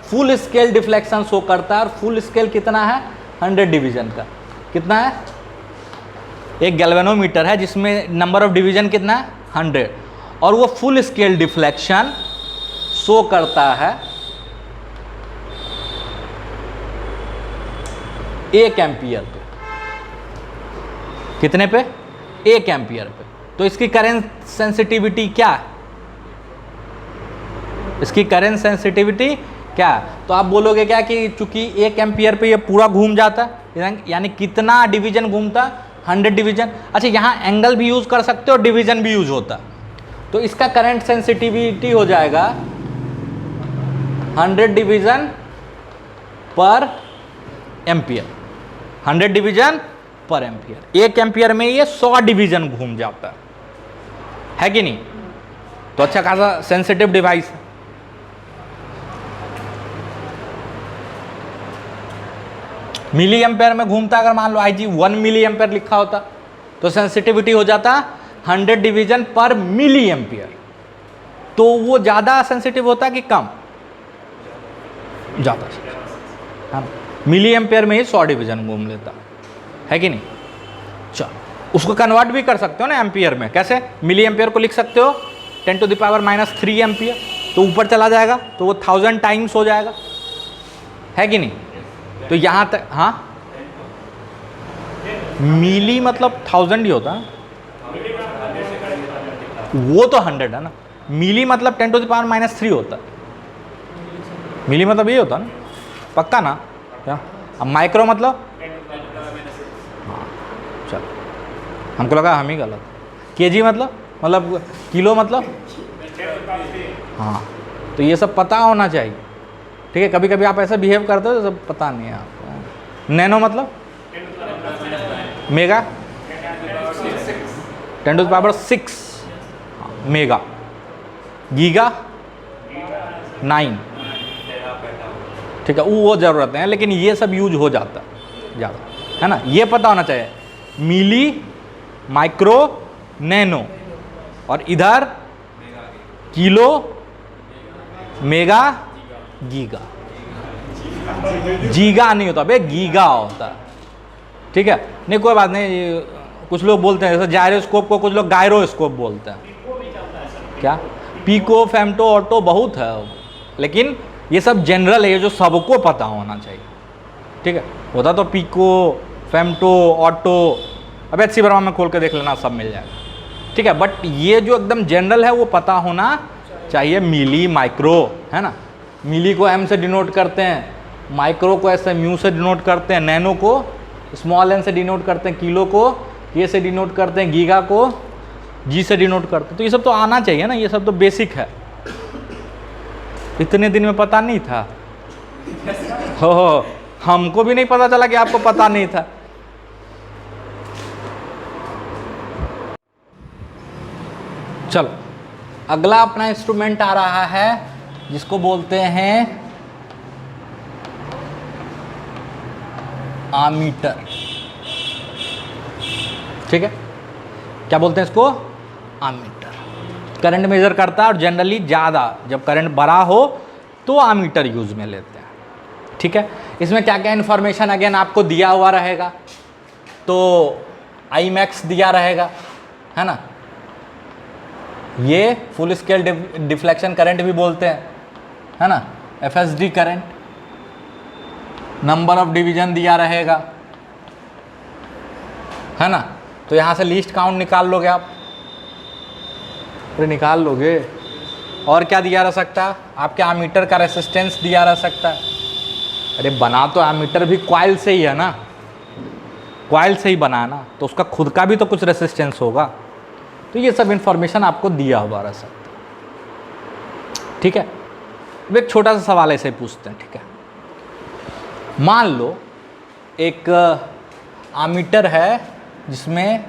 [SPEAKER 1] फुल स्केल डिफ्लेक्शन शो करता है, और फुल स्केल कितना है? 100 डिवीजन का। कितना है? एक गैल्वेनोमीटर है जिसमें नंबर ऑफ डिवीजन कितना है? 100, और वो फुल स्केल डिफ्लेक्शन शो करता है 1 एम्पियर पे। कितने पे? 1 एम्पियर पे। तो इसकी करंट सेंसिटिविटी क्या है? इसकी करंट सेंसिटिविटी क्या है? तो आप बोलोगे क्या कि चूंकि 1 एम्पियर पे ये पूरा घूम जाता है, यानी कितना डिवीजन घूमता? 100 डिवीजन। अच्छा, यहाँ एंगल भी यूज कर सकते हो, डिवीजन भी यूज होता, तो इसका करंट सेंसिटिविटी हो जाएगा 100 डिवीजन पर एम्पियर। 100 डिवीजन पर एम्पियर। 1 एम्पियर में ये 100 डिवीजन घूम जाता है कि नहीं। तो अच्छा खासा सेंसिटिव डिवाइस है। मिली एम्पेयर में घूमता, अगर मान लो IG 1 मिली एम्पेयर लिखा होता तो सेंसिटिविटी हो जाता 100 डिवीजन पर मिली एम्पियर। तो वो ज़्यादा सेंसिटिव होता कि कम? ज़्यादा। हाँ, मिली एम्पेयर में ही 100 डिवीजन घूम लेता है कि नहीं। चलो, उसको कन्वर्ट भी कर सकते हो ना एम्पियर में। कैसे? मिली एम्पियर को लिख सकते हो 10⁻³ एम्पियर, तो ऊपर चला जाएगा तो वो 1000 टाइम्स हो जाएगा, है कि नहीं। तो यहाँ तक, हाँ, मिली मतलब 1000 ही होता है, वो तो 100 है ना। मिली मतलब 10⁻³ होता है, मिली मतलब ये होता है ना, पक्का ना। क्या? अब माइक्रो मतलब, हाँ चलो, हमको लगा हम ही गलत। केजी मतलब किलो मतलब, हाँ, तो ये सब पता होना चाहिए, ठीक है। कभी कभी आप ऐसा बिहेव करते हो तो सब पता नहीं है आपको। नैनो मतलब मेगा, 10⁻⁶ मेगा। गीगा 9, ठीक है, वो ज़रूरत है, लेकिन ये सब यूज हो जाता है ज़्यादा, है ना। ये पता होना चाहिए, मिली, माइक्रो, नैनो, और इधर किलो, मेगा, गीगा। जीगा नहीं होता बे, गीगा होता है, ठीक है। नहीं कोई बात नहीं, कुछ लोग बोलते हैं जैसे जायरोस्कोप को कुछ लोग गायरोस्कोप बोलते हैं। क्या? पिको, फेम्टो, ऑटो बहुत है, लेकिन ये सब जनरल है, ये जो सबको पता होना चाहिए, ठीक है। होता तो पिको, फेमटो, ऑटो, अब एचसी वर्मा में खोल के देख लेना, सब मिल जाएगा, ठीक है। बट ये जो एकदम जनरल है वो पता होना चाहिए। मिली, माइक्रो, है ना, मिली को एम से डिनोट करते हैं, माइक्रो को ऐसे म्यू से डिनोट करते हैं, नैनो को स्मॉल एन से डिनोट करते हैं, किलो को ये से डिनोट करते हैं, गीगा को जी से डिनोट करते हैं। तो ये सब तो आना चाहिए ना, ये सब तो बेसिक है। इतने दिन में पता नहीं था? हो, हमको भी नहीं पता चला कि आपको पता नहीं था। चलो, अगला अपना इंस्ट्रूमेंट आ रहा है जिसको बोलते हैं आमीटर, ठीक है। क्या बोलते हैं इसको? आमीटर। करंट मेजर करता है और जनरली ज़्यादा जब करंट बड़ा हो तो आमीटर यूज में लेते हैं, ठीक है। इसमें क्या क्या इन्फॉर्मेशन अगेन आपको दिया हुआ रहेगा, तो आई मैक्स दिया रहेगा, है ना, ये फुल स्केल डिफ्लेक्शन करंट भी बोलते हैं, है ना, FSD current, number of division दिया रहेगा, है ना। तो यहाँ से लीस्ट काउंट निकाल लोगे आप, अरे निकाल लोगे। और क्या दिया रह सकता है? आपके आमीटर का रेसिस्टेंस दिया रह सकता है। अरे बना तो आमीटर भी कॉइल से ही है ना, कॉइल से ही बना है ना, तो उसका खुद का भी तो कुछ रेसिस्टेंस होगा। तो ये सब इंफॉर्मेशन आपको दिया हुआ रह सकता है, ठीक है। अब एक छोटा सा सवाल ऐसे ही पूछते हैं, ठीक है। मान लो एक आमीटर है जिसमें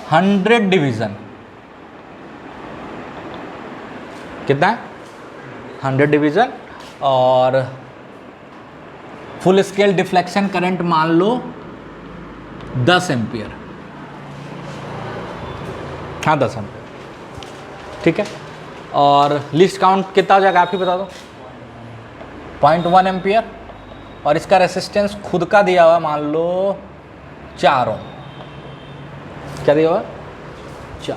[SPEAKER 1] 100 डिवीज़न, कितना है? 100 डिवीज़न, और फुल स्केल डिफ्लेक्शन करंट मान लो 10 एम्पियर, हाँ 10 एम्पियर, ठीक है। और लिस्ट काउंट कितना हो जाएगा आप ही बता दो? 0.1 एम्पियर, और इसका रेसिस्टेंस खुद का दिया हुआ मान लो 4 ओम। क्या दिया हुआ? 4।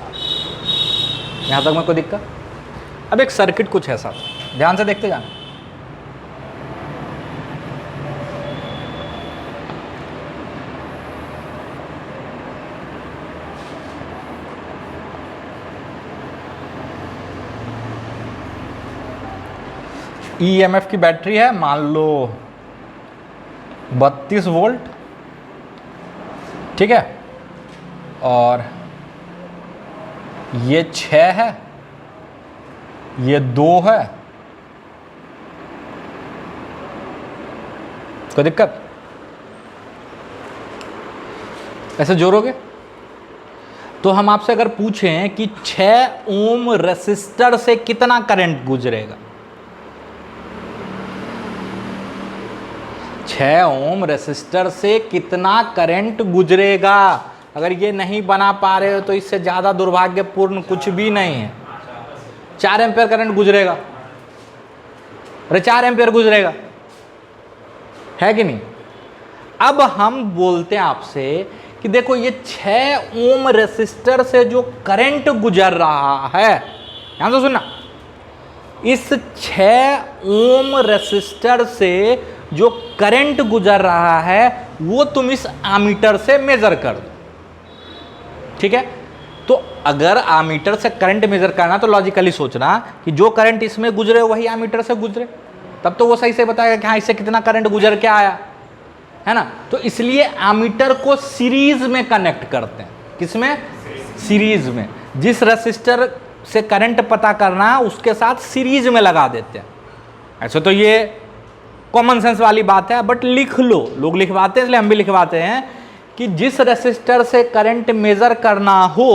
[SPEAKER 1] यहाँ तक में कोई दिक्कत? अब एक सर्किट कुछ ऐसा, ध्यान से देखते जाना। ईएमएफ की बैटरी है मान लो 32 वोल्ट, ठीक है, और ये 6 है, ये 2 है, कोई दिक्कत? ऐसे जोड़ोगे तो हम आपसे अगर पूछें कि 6 ओम रेसिस्टर से कितना करंट गुजरेगा, 6 ओम रेसिस्टर से कितना करंट गुजरेगा, अगर ये नहीं बना पा रहे हो तो इससे ज़्यादा दुर्भाग्यपूर्ण कुछ भी नहीं है। 4 एम्पियर करंट गुजरेगा, अरे 4 एम्पियर गुजरेगा, है कि नहीं? अब हम बोलते हैं आपसे कि देखो ये 6 ओम रेसिस्टर से जो करंट गुजर रहा है, ध्यान से सुनना, इस 6 ओम रेसिस्टर से जो करंट गुजर रहा है वो तुम इस आमीटर से मेजर कर दो, ठीक है। तो अगर आमीटर से करंट मेजर करना तो लॉजिकली सोचना कि जो करंट इसमें गुजरे वही आमीटर से गुजरे, तब तो वो सही से बताएगा कि हाँ इससे कितना करंट गुजर के आया, है ना। तो इसलिए आमीटर को सीरीज में कनेक्ट करते हैं, किसमें? सीरीज में। जिस रेसिस्टर से करंट पता करना है उसके साथ सीरीज में लगा देते हैं। ऐसे तो ये कॉमन सेंस वाली बात है, बट लिख लो, लोग लिखवाते हैं इसलिए हम भी लिखवाते हैं कि जिस रेसिस्टर से करंट मेजर करना हो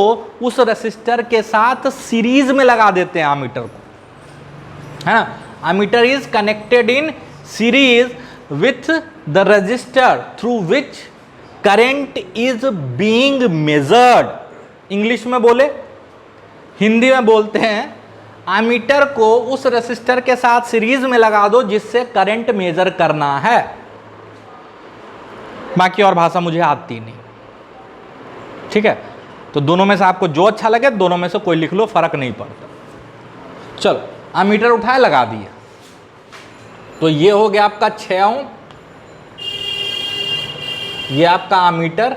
[SPEAKER 1] उस रेसिस्टर के साथ सीरीज में लगा देते हैं आमीटर को, है ना। Ammeter is connected in series with the resistor through which current is being measured. English में बोले, हिंदी में बोलते हैं आमीटर को उस रेसिस्टर के साथ सीरीज में लगा दो जिससे करंट मेजर करना है। बाकी और भाषा मुझे आती नहीं, ठीक है। तो दोनों में से आपको जो अच्छा लगे दोनों में से कोई लिख लो, फर्क नहीं पड़ता। चलो, आमीटर उठाए, लगा दिया, तो ये हो गया आपका 6 ओम, ये आपका आमीटर,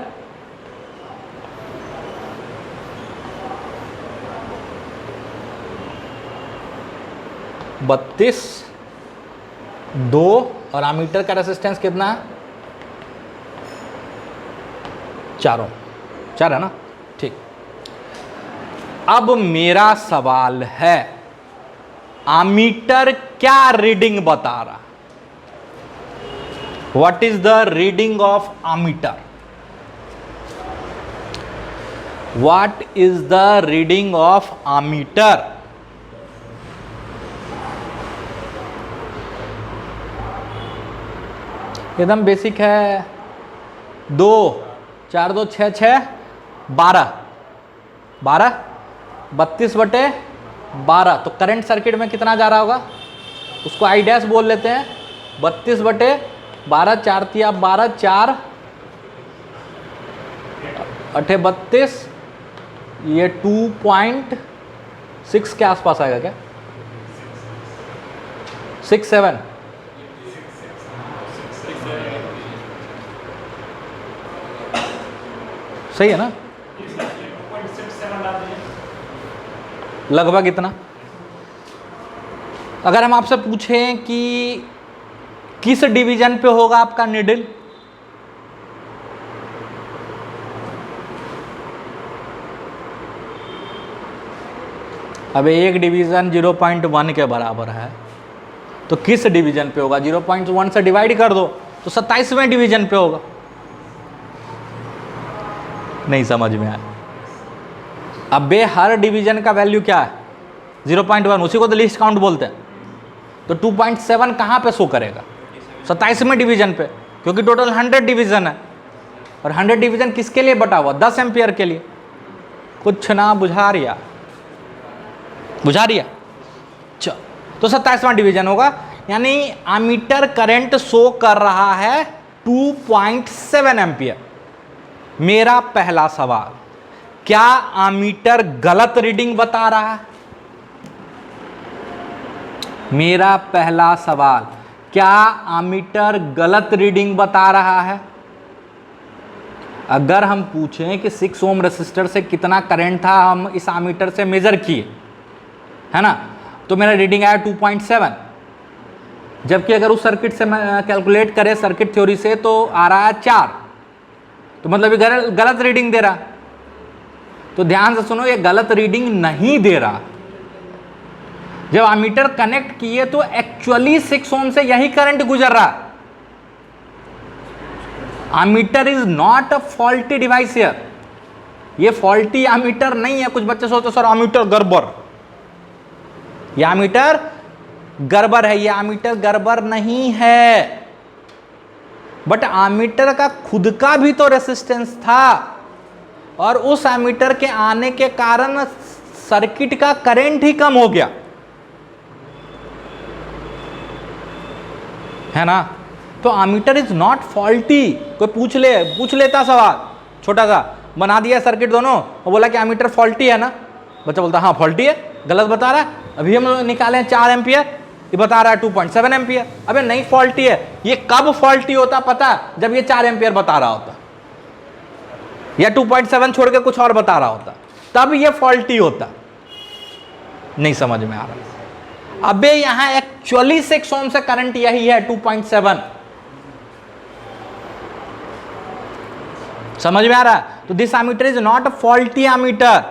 [SPEAKER 1] बत्तीस 2 और आमीटर का रेसिस्टेंस कितना है 4 ओम, 4 है ना, ठीक। अब मेरा सवाल है आमीटर क्या रीडिंग बता रहा, what is the reading of ammeter, what is the reading of ammeter. एकदम बेसिक है, 2 4 2 6 6 12 12 32/12, तो करंट सर्किट में कितना जा रहा होगा, उसको आई डैश बोल लेते हैं, 32/12, 4 तिया 12, 4 8 32, ये 2.6 के आसपास आएगा क्या, 6 7, सही है ना, लगभग इतना। अगर हम आपसे पूछें कि किस डिवीजन पे होगा आपका निडल, अब एक डिवीजन 0.1 के बराबर है, तो किस डिवीजन पे होगा, 0.1 से डिवाइड कर दो तो 27वें डिवीजन पे होगा। नहीं समझ में आया, अबे हर डिवीजन का वैल्यू क्या है 0.1, उसी को तो लीस्ट काउंट बोलते हैं, तो 2.7 कहाँ पे शो करेगा, 27वें डिवीजन पे, क्योंकि टोटल 100 डिवीजन है, और 100 डिवीजन किसके लिए बटा हुआ, 10 एम्पियर के लिए। कुछ ना बुझा रिया, बुझा रिया, चल तो 27वां डिवीजन होगा, यानी आमीटर करंट शो कर रहा है 2.7 एम्पियर। मेरा पहला सवाल, क्या आमीटर गलत रीडिंग बता रहा है, मेरा पहला सवाल, क्या आमीटर गलत रीडिंग बता रहा है। अगर हम पूछें कि 6 ओम रेसिस्टर से कितना करंट था, हम इस आमीटर से मेजर किए, है ना, तो मेरा रीडिंग आया 2.7, जबकि अगर उस सर्किट से मैं कैलकुलेट करें सर्किट थ्योरी से तो आ रहा है 4, तो मतलब ये गलत रीडिंग दे रहा। तो ध्यान से सुनो, ये गलत रीडिंग नहीं दे रहा। जब आमीटर कनेक्ट किए तो एक्चुअली 6 ओम से यही करंट गुजर रहा। Ammeter is not a faulty device here, ये फॉल्टी आमीटर नहीं है। कुछ बच्चे सोचते सर आमीटर गड़बड़, ये आमीटर गड़बड़ है, ये आमीटर गड़बड़ नहीं है, बट आमीटर का खुद का भी तो रेसिस्टेंस था, और उस एमीटर के आने के कारण सर्किट का करंट ही कम हो गया, है ना। तो आमीटर इज नॉट फॉल्टी। कोई पूछ लेता सवाल छोटा सा, बना दिया सर्किट दोनों और बोला कि आमीटर फॉल्टी है ना, बच्चा बोलता हाँ फॉल्टी है, गलत बता रहा है। अभी हम निकाले 4 एम्पियर, ये बता रहा है 2.7 एम्पियर। अबे नहीं फॉल्टी है। ये कब फॉल्टी होता पता, जब ये 4 एम्पियर बता रहा होता, या 2.7 छोड़ के कुछ और बता रहा होता, तब ये फॉल्टी होता। नहीं समझ में आ रहा। अबे यहां एक्चुअली 6 ओम से करंट यही है 2.7, समझ में आ रहा है। तो this ammeter is not a faulty ammeter.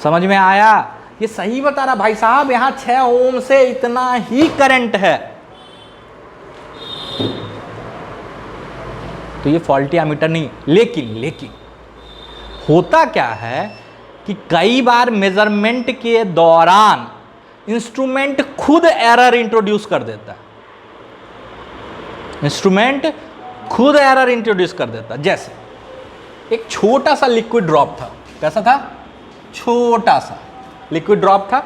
[SPEAKER 1] समझ में आया, ये सही बता रहा भाई साहब, यहां 6 ओम से इतना ही करंट है, तो ये फॉल्टी एमीटर नहीं। लेकिन होता क्या है कि कई बार मेजरमेंट के दौरान इंस्ट्रूमेंट खुद एरर इंट्रोड्यूस कर देता है, इंस्ट्रूमेंट खुद एरर इंट्रोड्यूस कर देता है। जैसे एक छोटा सा लिक्विड ड्रॉप था, कैसा था, छोटा सा लिक्विड ड्रॉप था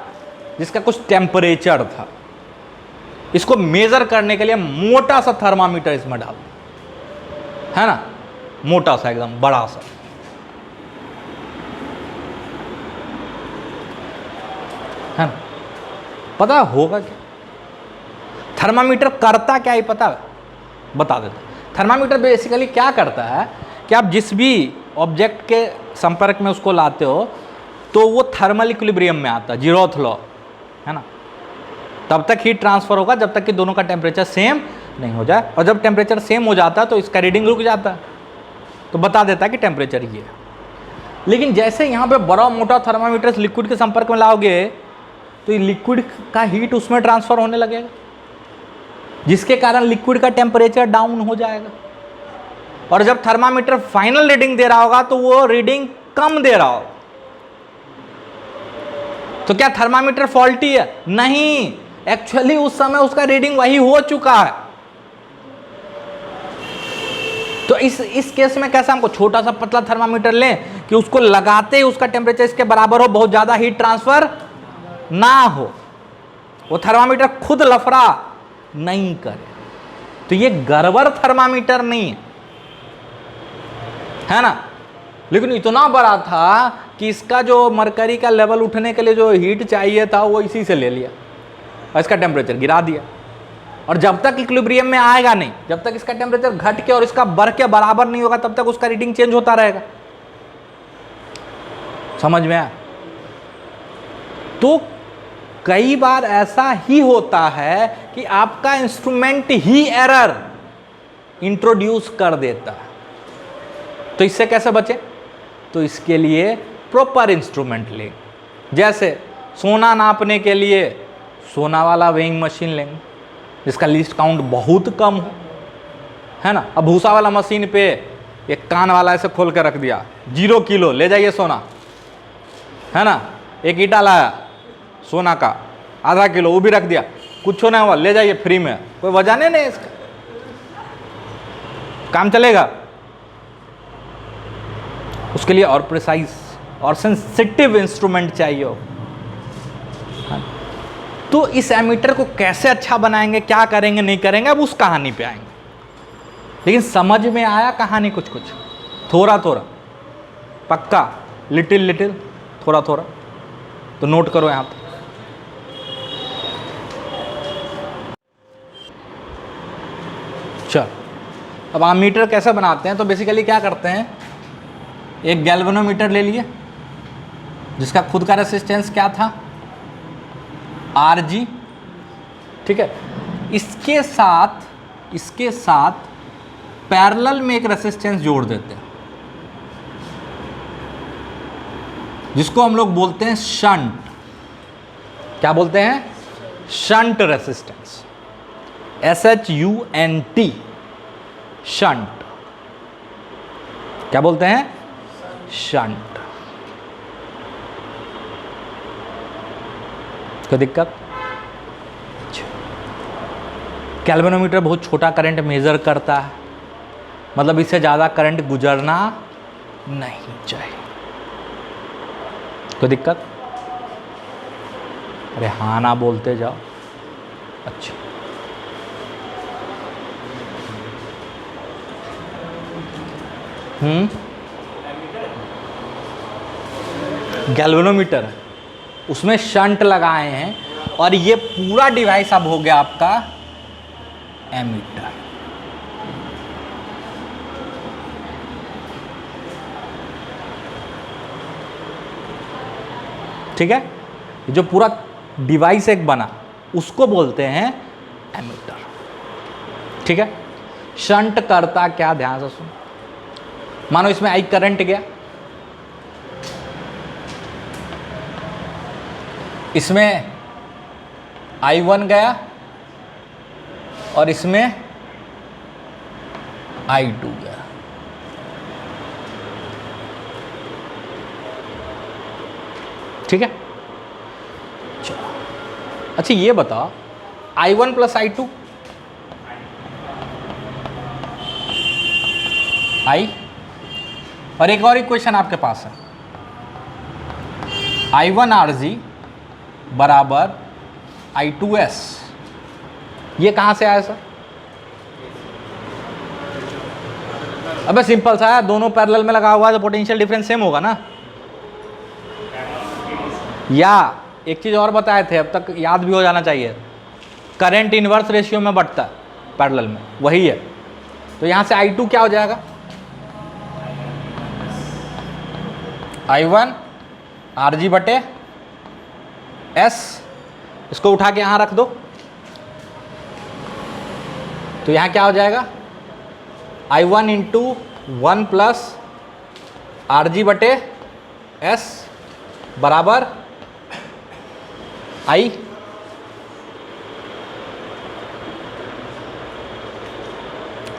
[SPEAKER 1] जिसका कुछ टेम्परेचर था। इसको मेजर करने के लिए मोटा सा थर्मामीटर इसमें डाल, है ना, मोटा सा एकदम बड़ा सा, है ना। पता होगा क्या, थर्मामीटर करता क्या है पता है? बता देता। थर्मामीटर बेसिकली क्या करता है कि आप जिस भी ऑब्जेक्ट के संपर्क में उसको लाते हो तो वो थर्मल इक्विलिब्रियम में आता है, जीरोथ लॉ है ना। तब तक हीट ट्रांसफर होगा जब तक कि दोनों का टेम्परेचर सेम नहीं हो जाए, और जब टेम्परेचर सेम हो जाता है तो इसका रीडिंग रुक जाता है, तो बता देता है कि टेम्परेचर ये है। लेकिन जैसे यहाँ पे बड़ा मोटा थर्मामीटर लिक्विड के संपर्क में लाओगे तो ये लिक्विड का हीट उसमें ट्रांसफर होने लगेगा, जिसके कारण लिक्विड का टेम्परेचर डाउन हो जाएगा। और जब थर्मामीटर फाइनल रीडिंग दे रहा होगा तो वो रीडिंग कम दे रहा होगा। तो क्या थर्मामीटर फॉल्टी है? नहीं, एक्चुअली उस समय उसका रीडिंग वही हो चुका है। तो इस केस में कैसा, हमको छोटा सा पतला थर्मामीटर लें कि उसको लगाते ही उसका टेम्परेचर इसके बराबर हो, बहुत ज्यादा हीट ट्रांसफर ना हो, वो थर्मामीटर खुद लफड़ा नहीं करे। तो ये गड़बड़ थर्मामीटर नहीं है ना। लेकिन इतना बड़ा था कि इसका जो मरकरी का लेवल उठने के लिए जो हीट चाहिए था वो इसी से ले लिया और इसका टेम्परेचर गिरा दिया। और जब तक इक्विलिब्रियम में आएगा नहीं, जब तक इसका टेम्परेचर घट के और इसका बढ़ के बराबर नहीं होगा, तब तक उसका रीडिंग चेंज होता रहेगा। समझ में आया? तो कई बार ऐसा ही होता है कि आपका इंस्ट्रूमेंट ही एरर इंट्रोड्यूस कर देता है। तो इससे कैसे बचे? तो इसके लिए प्रॉपर इंस्ट्रूमेंट लें। जैसे सोना नापने के लिए सोना वाला वेइंग मशीन लेंगे जिसका लीस्ट काउंट बहुत कम हो, है ना। अब भूसा वाला मशीन पे एक कान वाला ऐसे खोल के रख दिया, 0 किलो ले जाइए सोना, है ना। एक ईटा लाया सोना का आधा किलो, वो भी रख दिया, कुछ नहीं हुआ, ले जाइए फ्री में, कोई वजह नहीं इसका, काम चलेगा। उसके लिए और प्रिसाइज और सेंसिटिव इंस्ट्रूमेंट चाहिए हो। तो इस एमीटर को कैसे अच्छा बनाएंगे, क्या करेंगे नहीं करेंगे, अब उस कहानी पे आएंगे। लेकिन समझ में आया कहानी कुछ कुछ, थोड़ा थोड़ा, पक्का, लिटिल लिटिल, थोड़ा थोड़ा, तो नोट करो यहां पे। चल, अब एमीटर कैसे बनाते हैं? तो बेसिकली क्या करते हैं, एक गैल्वेनोमीटर ले लिए जिसका खुद का रेसिस्टेंस क्या था, Rg, ठीक है। इसके साथ पैरेलल में एक रेसिस्टेंस जोड़ देते हैं जिसको हम लोग बोलते हैं शंट। क्या बोलते हैं? Shunt resistance, SHUNT, shunt. क्या बोलते हैं? शंट। कोई दिक्कत? गैल्वेनोमीटर बहुत छोटा करंट मेजर करता है, मतलब इससे ज़्यादा करंट गुजरना नहीं चाहिए। कोई दिक्कत? अरे हाँ ना बोलते जाओ। अच्छा, गैल्वेनोमीटर है, उसमें शंट लगाए हैं और ये पूरा डिवाइस अब हो गया आपका एमीटर। ठीक है, जो पूरा डिवाइस एक बना उसको बोलते हैं एमीटर। ठीक है, शंट करता क्या, ध्यान से सुनो। मानो इसमें आई करंट गया, इसमें I1 गया और इसमें I2 गया। ठीक है, चलो। अच्छा ये बताओ, I1 प्लस I2 I, और एक और इक्वेशन आपके पास है, I1 RG बराबर I2S। ये कहां से आया सर? अबे सिंपल सा है, दोनों पैरेलल में लगा हुआ है तो पोटेंशियल डिफरेंस सेम होगा ना। या एक चीज और बताए थे, अब तक याद भी हो जाना चाहिए, करंट इनवर्स रेशियो में बढ़ता है पैरेलल में, वही है। तो यहां से I2 क्या हो जाएगा, I1 RG बटे S, इसको उठा के यहां रख दो, तो यहां क्या हो जाएगा, I1 इंटू 1 प्लस RG बटे S बराबर I।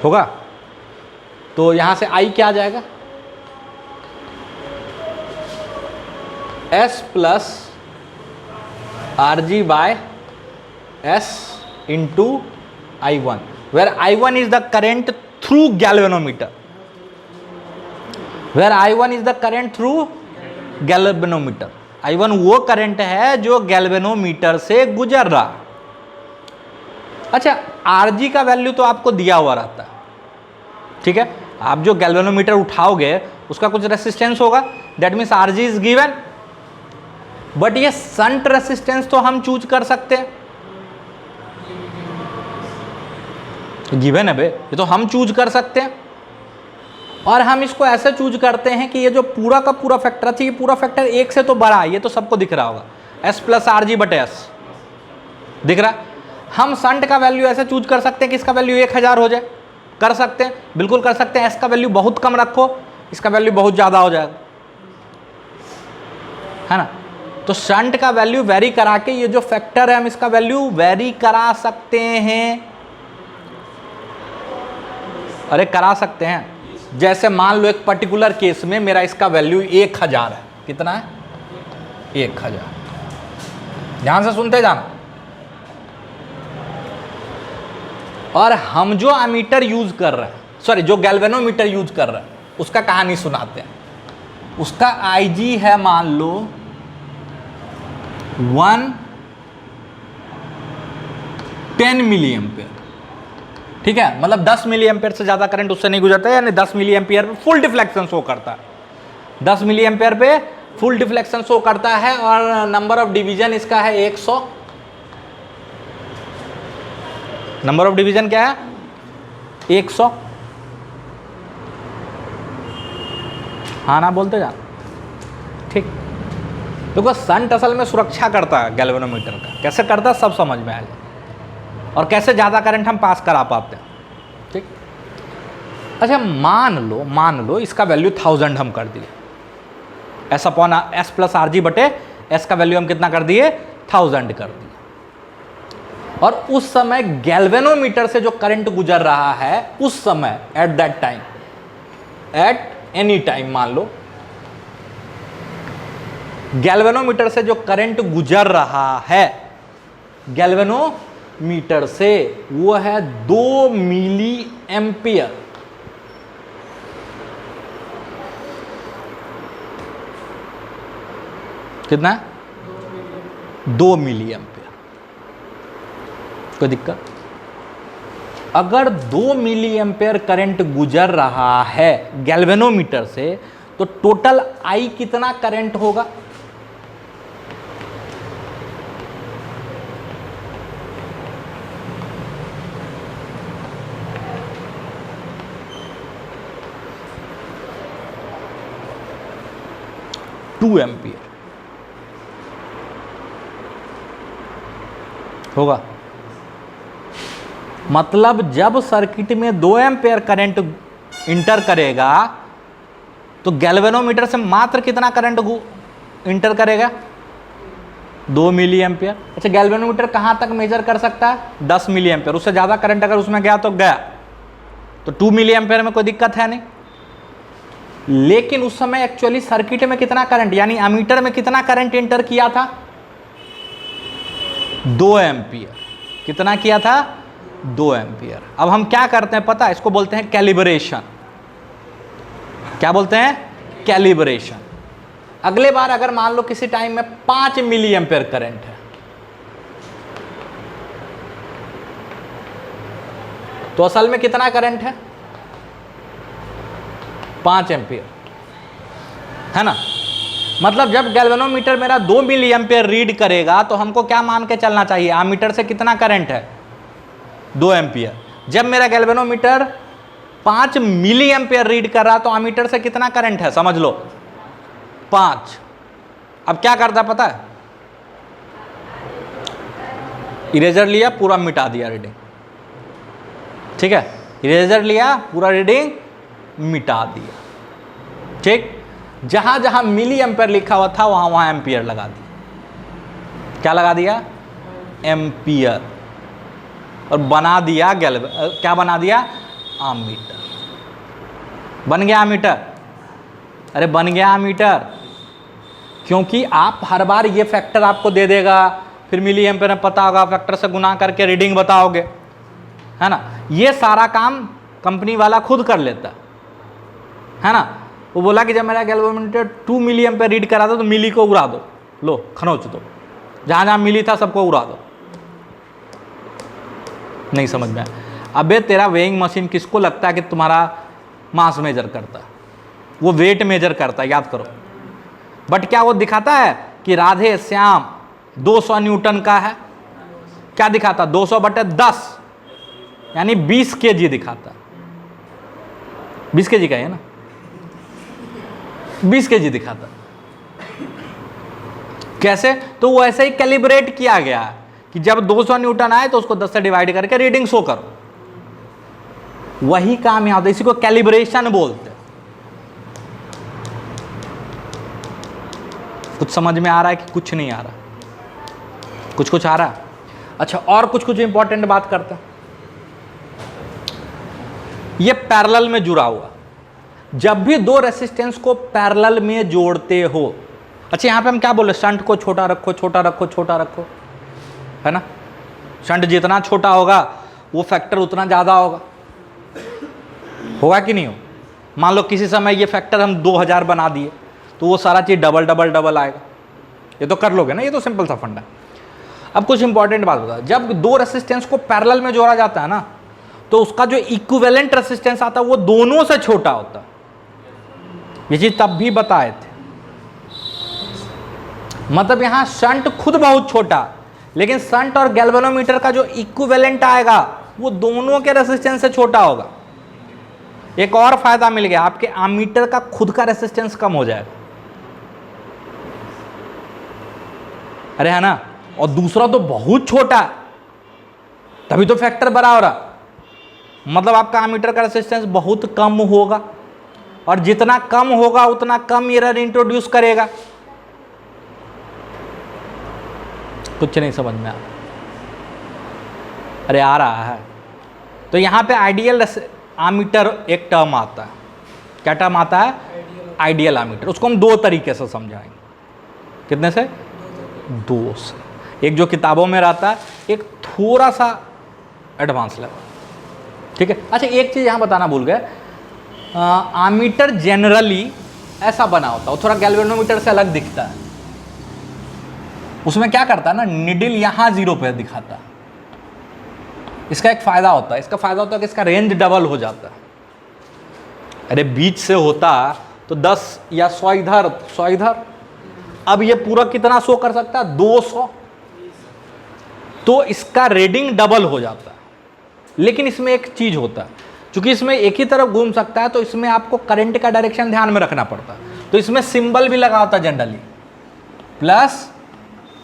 [SPEAKER 1] होगा, तो यहां से I क्या आ जाएगा, S plus RG by S into I1, where I1 is the current through galvanometer, where I1 is the current through galvanometer. I1 वो करंट है जो गैल्वेनोमीटर से गुजर रहा। अच्छा, RG का वैल्यू तो आपको दिया हुआ रहता है, ठीक है, आप जो गैल्वेनोमीटर उठाओगे उसका कुछ रेसिस्टेंस होगा, that means RG is given, but ये शंट रेसिस्टेंस तो हम चूज कर सकते हैं, गिवन है बे, ये तो हम चूज कर सकते हैं। और हम इसको ऐसे चूज करते हैं कि ये जो पूरा का पूरा फैक्टर है, ये पूरा फैक्टर 1 से तो बड़ा है, ये तो सबको दिख रहा होगा, S प्लस RG बटे S दिख रहा है। हम शंट का वैल्यू ऐसे चूज कर सकते हैं कि इसका वैल्यू 1000 हो जाए, कर सकते हैं, बिल्कुल कर सकते हैं। S का वैल्यू बहुत कम रखो, इसका वैल्यू बहुत ज़्यादा हो जाएगा, है ना। तो शंट का वैल्यू वेरी करा के ये जो फैक्टर है हम इसका वैल्यू वेरी करा सकते हैं, अरे करा सकते हैं। जैसे मान लो एक पर्टिकुलर केस में मेरा इसका वैल्यू 1000 है, कितना है, 1000, ध्यान से सुनते जाना। और हम जो एमीटर यूज कर रहे हैं, सॉरी जो गैल्वेनोमीटर यूज कर रहे हैं, उसका कहानी सुनाते हैं। उसका IG है मान लो 10 मिली एम्पियर, ठीक है, मतलब 10 मिली एम्पियर से ज्यादा करंट उससे नहीं गुजरता है, यानी 10 मिली एम्पियर पे फुल डिफ्लेक्शन शो करता है, 10 मिली एम्पियर पे फुल डिफ्लेक्शन शो करता है। और नंबर ऑफ डिवीजन इसका है 100, नंबर ऑफ डिवीजन क्या है, 100, हाँ ना बोलते जा, ठीक। देखो शंट असल में सुरक्षा करता है गैल्वेनोमीटर का, कैसे करता है सब समझ में आ जाए, और कैसे ज़्यादा करंट हम पास करा पाते हैं, ठीक। अच्छा मान लो इसका वैल्यू 1000 हम कर दिए, S upon S plus RG बटे S का वैल्यू हम कितना कर दिए, 1000 कर दिए। और उस समय गैल्वेनोमीटर से जो करंट गुजर रहा है उस समय, at that time, at any time, मान लो गैल्वेनोमीटर से जो करंट गुजर रहा है गैल्वेनोमीटर से, वो है 2 मिली एम्पियर। कितना है, 2 मिली एम्पियर। कोई दिक्कत, अगर 2 मिली एम्पियर करंट गुजर रहा है गैल्वेनोमीटर से, तो टोटल I कितना करंट होगा, टू एम्पियर होगा। मतलब जब सर्किट में 2 एम्पियर करंट इंटर करेगा तो गैल्वेनोमीटर से मात्र कितना करंट इंटर करेगा, 2 मिली एम्पियर। अच्छा, गैल्वेनोमीटर कहां तक मेजर कर सकता है, 10 मिली एम्पियर, उससे ज़्यादा करंट अगर उसमें गया तो गया, तो 2 मिली एम्पियर में कोई दिक्कत है नहीं। लेकिन उस समय एक्चुअली सर्किट में कितना करंट, यानी एमीटर में कितना करंट इंटर किया था, 2 एम्पियर। कितना किया था, 2 एम्पियर। अब हम क्या करते हैं पता है, इसको बोलते हैं कैलिब्रेशन। क्या बोलते हैं, कैलिब्रेशन। अगले बार अगर मान लो किसी टाइम में 5 मिली एम्पियर करंट है, तो असल में कितना करंट है, 5 एम्पियर, है ना। मतलब जब गैल्वेनोमीटर मेरा 2 मिली एम्पियर रीड करेगा तो हमको क्या मान के चलना चाहिए, आमीटर से कितना करंट है, 2 एम्पियर। जब मेरा गैल्वेनोमीटर 5 मिली एम्पियर रीड कर रहा तो आमीटर से कितना करंट है, समझ लो 5। अब क्या करता पता है, इरेजर लिया, पूरा मिटा दिया रीडिंग, ठीक है, इरेजर लिया, पूरा रीडिंग मिटा दिया, ठीक। जहां जहां मिली एम्पियर लिखा हुआ था वहां वहां एम्पियर लगा दिया। क्या लगा दिया, एम्पियर, और बना दिया क्या बना दिया, आमीटर। बन गया आमीटर, अरे बन गया आमीटर, क्योंकि आप हर बार ये फैक्टर आपको दे देगा, फिर मिली एम्पियर में पता होगा, फैक्टर से गुना करके रीडिंग बताओगे, है ना। ये सारा काम कंपनी वाला खुद कर लेता है ना। वो बोला कि जब मेरा गैल्वेनोमीटर 2 मिली एम्पियर रीड करा था तो मिली को उड़ा दो, लो खनोच दो, जहां जहां मिली था सबको उड़ा दो। नहीं समझ में आया। अबे तेरा वेइंग मशीन किसको लगता है कि तुम्हारा मास मेजर करता है, वो वेट मेजर करता है, याद करो। बट क्या वो दिखाता है कि राधे श्याम 200 न्यूटन का है, क्या दिखाता, 200/10 यानी 20 kg दिखाता, 20 kg का है ना, 20 kg दिखाता। कैसे, तो वो ऐसे ही कैलिब्रेट किया गया है कि जब 200 न्यूटन आए तो उसको 10 से डिवाइड करके रीडिंग शो करो, वही काम यहां होता है, इसी को कैलिब्रेशन बोलते हैं। कुछ समझ में आ रहा है कि कुछ नहीं आ रहा, कुछ कुछ आ रहा है। अच्छा, और कुछ कुछ इंपॉर्टेंट बात करते हैं। ये पैरेलल में जुड़ा हुआ, जब भी 2 रेसिस्टेंस को पैरेलल में जोड़ते हो, अच्छा यहां पे हम क्या बोले, शंट को छोटा रखो, छोटा रखो, छोटा रखो, है ना। शंट जितना छोटा होगा वो फैक्टर उतना ज्यादा होगा कि नहीं हो। मान लो किसी समय ये फैक्टर हम 2000 बना दिए तो वो सारा चीज डबल डबल डबल आएगा, ये तो कर लोगे ना, ये तो सिंपल सा फंडा। अब कुछ इंपॉर्टेंट बात बता, जब 2 रेसिस्टेंस को पैरेलल में जोड़ा जाता है ना तो उसका जो इक्विवेलेंट रेसिस्टेंस आता है वो दोनों से छोटा होता है। ये चीज तब भी बताए थे, मतलब यहां शंट खुद बहुत छोटा, लेकिन शंट और गैल्वेनोमीटर का जो इक्विवेलेंट आएगा वो दोनों के रेसिस्टेंस से छोटा होगा। एक और फायदा मिल गया, आपके आमीटर का खुद का रेसिस्टेंस कम हो जाएगा, अरे है ना। और दूसरा तो बहुत छोटा है, तभी तो फैक्टर बड़ा हो रहा, मतलब आपका आमीटर का रेसिस्टेंस बहुत कम होगा, और जितना कम होगा उतना कम एरर इंट्रोड्यूस करेगा। कुछ नहीं समझ में आ, अरे आ रहा है। तो यहां पे आइडियल आमीटर एक टर्म आता है, क्या टर्म आता है, आइडियल आमीटर। उसको हम 2 तरीके से समझाएंगे, कितने से, 2 से। एक जो किताबों में रहता है, एक थोड़ा सा एडवांस लेवल, ठीक है। अच्छा एक चीज यहां बताना भूल गए, आमीटर जनरली ऐसा बना होता है, थोड़ा गैल्वेनोमीटर से अलग दिखता है। उसमें क्या करता है ना, निडिल यहां 0 पे दिखाता है। इसका एक फायदा होता है, इसका फायदा होता है कि इसका रेंज डबल हो जाता है। अरे बीच से होता तो 10 या 100 इधर 100 इधर, अब ये पूरा कितना शो कर सकता है, 200, तो इसका रीडिंग डबल हो जाता है। लेकिन इसमें एक चीज होता है, क्योंकि इसमें एक ही तरफ घूम सकता है तो इसमें आपको करंट का डायरेक्शन ध्यान में रखना पड़ता है, तो इसमें सिंबल भी लगा होता है जनरली, प्लस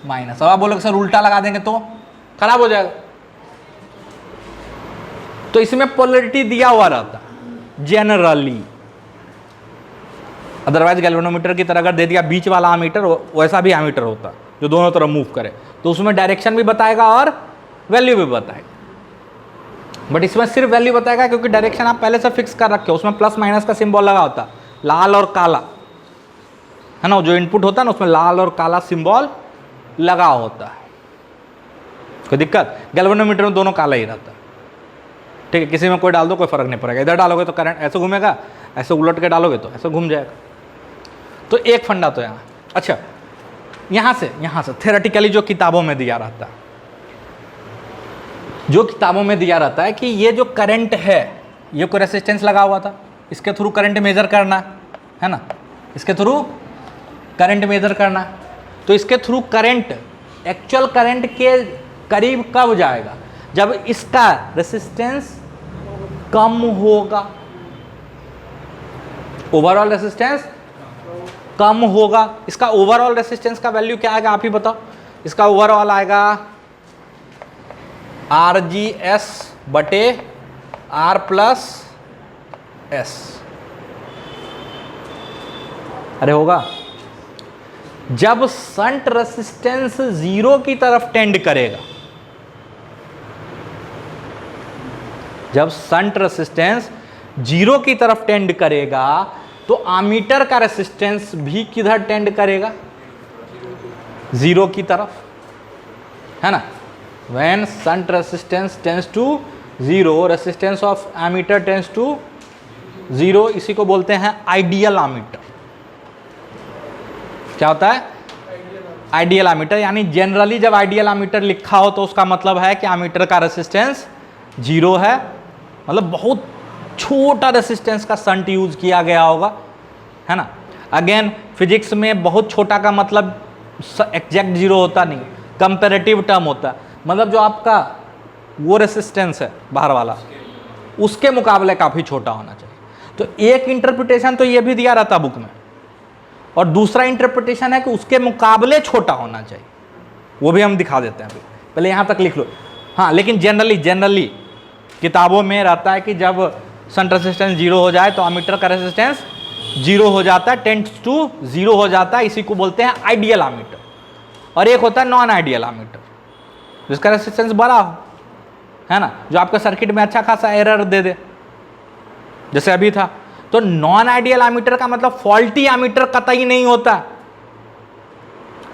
[SPEAKER 1] माइनस। अब आप बोलोगे सर उल्टा लगा देंगे तो खराब हो जाएगा, तो इसमें पोलरिटी दिया हुआ रहता जनरली। अदरवाइज गैल्वेनोमीटर की तरह अगर दे दिया बीच वाला आमीटर, वैसा भी आमीटर होता जो दोनों तरफ मूव करे, तो उसमें डायरेक्शन भी बताएगा और वैल्यू भी बताएगा। बट इसमें सिर्फ वैल्यू बताएगा क्योंकि डायरेक्शन आप पहले से फिक्स कर रखे हो, उसमें प्लस माइनस का सिंबल लगा होता, लाल और काला, है ना। जो इनपुट होता है ना उसमें लाल और काला सिंबल लगा होता है। कोई दिक्कत, गैल्वेनोमीटर में दोनों काला ही रहता है, ठीक है। किसी में कोई डाल दो कोई फर्क नहीं पड़ेगा, इधर डालोगे तो करंट ऐसे घूमेगा, ऐसे उलट के डालोगे तो ऐसे घूम जाएगा। तो एक फंडा तो यहाँ। अच्छा यहाँ से थ्योरेटिकली जो किताबों में दिया रहता है, जो किताबों में दिया रहता है कि ये जो करंट है, ये कोई रेसिस्टेंस लगा हुआ था, इसके थ्रू करंट मेजर करना है ना, इसके थ्रू करंट मेजर करना है, तो इसके थ्रू करंट एक्चुअल करंट के करीब कब जाएगा? जब इसका रेसिस्टेंस कम होगा, ओवरऑल रेसिस्टेंस कम होगा। इसका ओवरऑल रेसिस्टेंस का वैल्यू क्या आएगा आप ही बताओ? इसका ओवरऑल आएगा RGS बटे R प्लस S। अरे होगा। जब शंट रेसिस्टेंस जीरो की तरफ टेंड करेगा, जब शंट रेसिस्टेंस जीरो की तरफ टेंड करेगा तो आमीटर का रेसिस्टेंस भी किधर टेंड करेगा? जीरो की तरफ, है ना। When shunt resistance tends to zero, resistance of ammeter tends to zero, इसी को बोलते हैं आइडियल आमीटर। क्या होता है? Ideal ammeter. यानी जनरली जब आइडियल आमीटर लिखा हो तो उसका मतलब है कि आमीटर का रेसिस्टेंस जीरो है, मतलब बहुत छोटा रेसिस्टेंस का शंट यूज किया गया होगा, है ना। अगेन फिजिक्स में बहुत छोटा का मतलब एग्जैक्ट जीरो होता नहीं, कंपैरेटिव टर्म होता है। मतलब जो आपका वो रेसिस्टेंस है बाहर वाला, उसके मुकाबले काफ़ी छोटा होना चाहिए। तो एक इंटरप्रिटेशन तो ये भी दिया रहता बुक में, और दूसरा इंटरप्रिटेशन है कि उसके मुकाबले छोटा होना चाहिए, वो भी हम दिखा देते हैं। पहले यहाँ तक लिख लो। हाँ, लेकिन जनरली किताबों में रहता है कि जब शंट रेसिस्टेंस जीरो हो जाए तो अमीटर का रेसिस्टेंस जीरो हो जाता है, टेंड्स टू जीरो हो जाता है, इसी को बोलते हैं आइडियल आमीटर। और एक होता है नॉन आइडियल आमीटर, जिसका रेसिस्टेंस बड़ा हो, है ना, जो आपका सर्किट में अच्छा खासा एरर दे दे, जैसे अभी था। तो नॉन आइडियल आमीटर का मतलब फॉल्टी आमीटर कतई नहीं होता।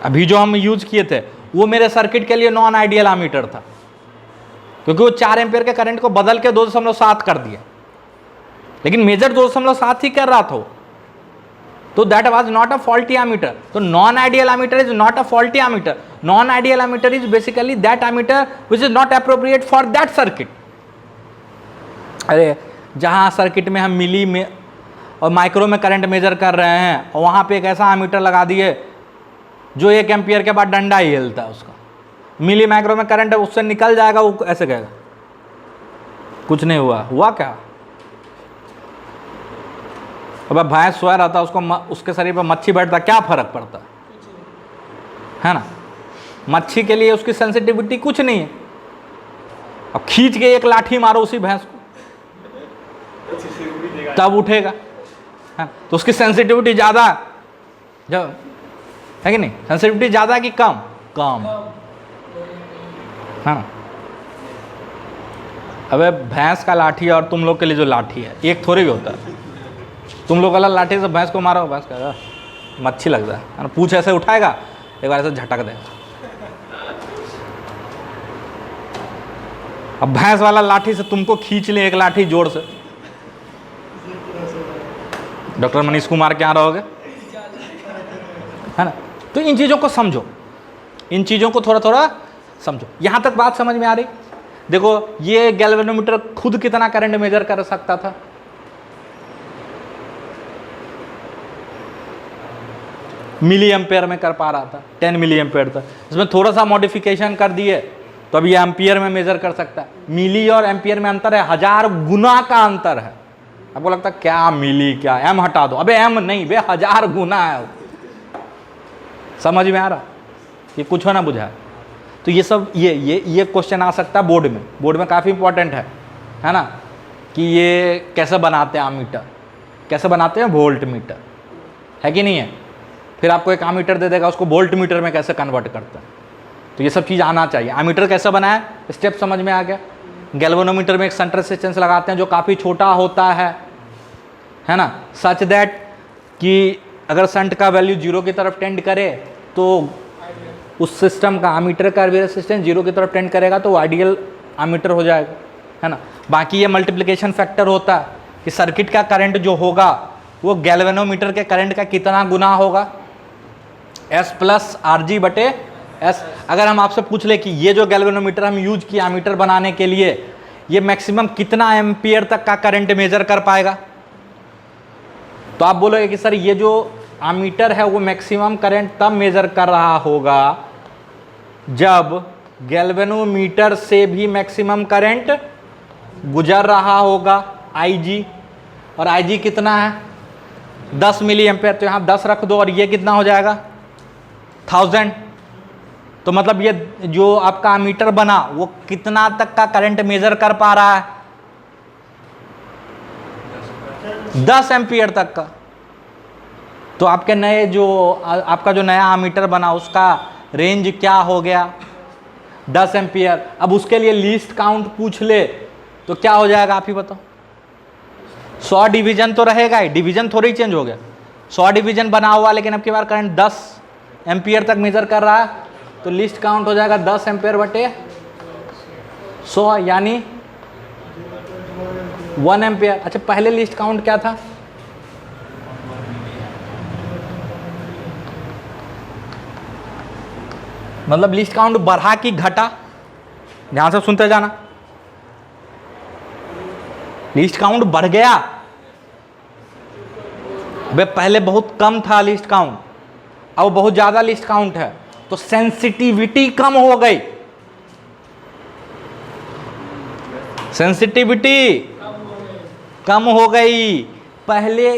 [SPEAKER 1] अभी जो हम यूज किए थे वो मेरे सर्किट के लिए नॉन आइडियल आमीटर था, क्योंकि वो 4 एम्पियर के करंट को बदल के 2.7 कर दिया, लेकिन मेजर 2.7 ही कर रहा था वो। तो that was not a faulty ammeter. तो non ideal ammeter is not a faulty ammeter. Non ideal ammeter is basically that ammeter which is not appropriate for that circuit. अरे जहां सर्किट में हम मिली में और माइक्रो में करंट मेजर कर रहे हैं, और वहां पे एक ऐसा आमीटर लगा दिए जो 1 एम्पियर के बाद डंडा ही हिलता है उसका, मिली माइक्रो में करंट उससे निकल जाएगा, वो ऐसे कहेगा कुछ नहीं हुआ। हुआ क्या? अब भैंस सोया रहता, उसको उसके शरीर पर मच्छी बैठता, क्या फर्क पड़ता है ना। मच्छी के लिए उसकी सेंसिटिविटी कुछ नहीं है। अब खींच के एक लाठी मारो उसी भैंस को, तब उठेगा, है। तो उसकी सेंसिटिविटी ज़्यादा जब है कि नहीं? सेंसिटिविटी ज़्यादा कि कम? कम, है ना। अबे भैंस का लाठी और तुम लोग के लिए जो लाठी है एक थोड़ी भी होता है। तुम लोग वाला लाठी से भैंस को मारो, भैंस का मच्छी लगता है ना, पूछ ऐसे उठाएगा, एक बार ऐसे झटक देगा। अब भैंस वाला लाठी से तुमको खींच ले एक लाठी जोर से, डॉक्टर मनीष कुमार के यहाँ रहोगे, है ना। तो इन चीज़ों को समझो, इन चीज़ों को थोड़ा थोड़ा समझो। यहाँ तक बात समझ में आ रही? देखो ये गैल्वेनोमीटर खुद कितना करंट मेजर कर सकता था? मिली एम्पेयर में कर पा रहा था, 10 मिली एम्पेयर था। इसमें थोड़ा सा मॉडिफिकेशन कर दिए तो अब ये एम्पियर में मेजर कर सकता है। मिली और एम्पियर में अंतर है, 1000 गुना का अंतर है। आपको लगता है क्या मिली, क्या एम हटा दो, अबे एम नहीं बे, 1000 गुना है। समझ में आ रहा? ये कुछ हो ना बुझा। तो ये सब ये क्वेश्चन आ सकता है बोर्ड में। बोर्ड में काफ़ी इंपॉर्टेंट है ना, कि ये कैसे बनाते हैं आमीटर, कैसे बनाते हैं वोल्ट मीटर, है कि नहीं है। फिर आपको एक आमीटर दे देगा, उसको वोल्ट मीटर में कैसे कन्वर्ट करता है। तो ये सब चीज़ आना चाहिए। आमीटर कैसे बनाया, स्टेप समझ में आ गया। गैल्वेनोमीटर में एक शंट रेजिस्टेंस लगाते हैं जो काफ़ी छोटा होता है ना, सच दैट कि अगर शंट का वैल्यू 0 की तरफ टेंड करे तो उस सिस्टम का आमीटर का भी रेजिस्टेंस 0 की तरफ टेंड करेगा तो वो आइडियल आमीटर हो जाएगा, है ना। बाकी ये मल्टीप्लिकेशन फैक्टर होता है कि सर्किट का करंट जो होगा वो गैल्वेनोमीटर के करंट का कितना गुना होगा, S प्लस RG बटे S। अगर हम आपसे पूछ ले कि ये जो गैल्वेनोमीटर हम यूज किए आमीटर बनाने के लिए, ये मैक्सिमम कितना एम्पियर तक का करंट मेजर कर पाएगा, तो आप बोलोगे कि सर ये जो आमीटर है वो मैक्सिमम करंट तब मेजर कर रहा होगा जब गैल्वेनोमीटर से भी मैक्सिमम करंट गुजर रहा होगा, Ig, और Ig कितना है 10 मिली एम्पेयर, तो यहाँ 10 रख दो और ये कितना हो जाएगा 1000। तो मतलब ये जो आपका अमीटर बना वो कितना तक का करंट मेजर कर पा रहा है, 10 एम्पियर तक का। तो आपके नए जो आपका जो नया अमीटर बना उसका रेंज क्या हो गया 10 एम्पियर। अब उसके लिए लीस्ट काउंट पूछ ले तो क्या हो जाएगा आप ही बताओ। 100 डिवीजन तो रहेगा ही, डिवीजन थोड़ी चेंज हो गया, 100 डिवीजन बना हुआ लेकिन अब की बार करंट 10 एम्पियर तक मेजर कर रहा है, तो लिस्ट काउंट हो जाएगा 10 एम्पियर बटे 100 यानी 1 एम्पियर। अच्छा पहले लिस्ट काउंट क्या था, मतलब लिस्ट काउंट बढ़ा कि घटा, ध्यान से सुनते जाना। लिस्ट काउंट बढ़ गया, अबे पहले बहुत कम था लिस्ट काउंट, अब बहुत ज्यादा लिस्ट काउंट है, तो सेंसिटिविटी कम हो गई। सेंसिटिविटी कम हो गई। पहले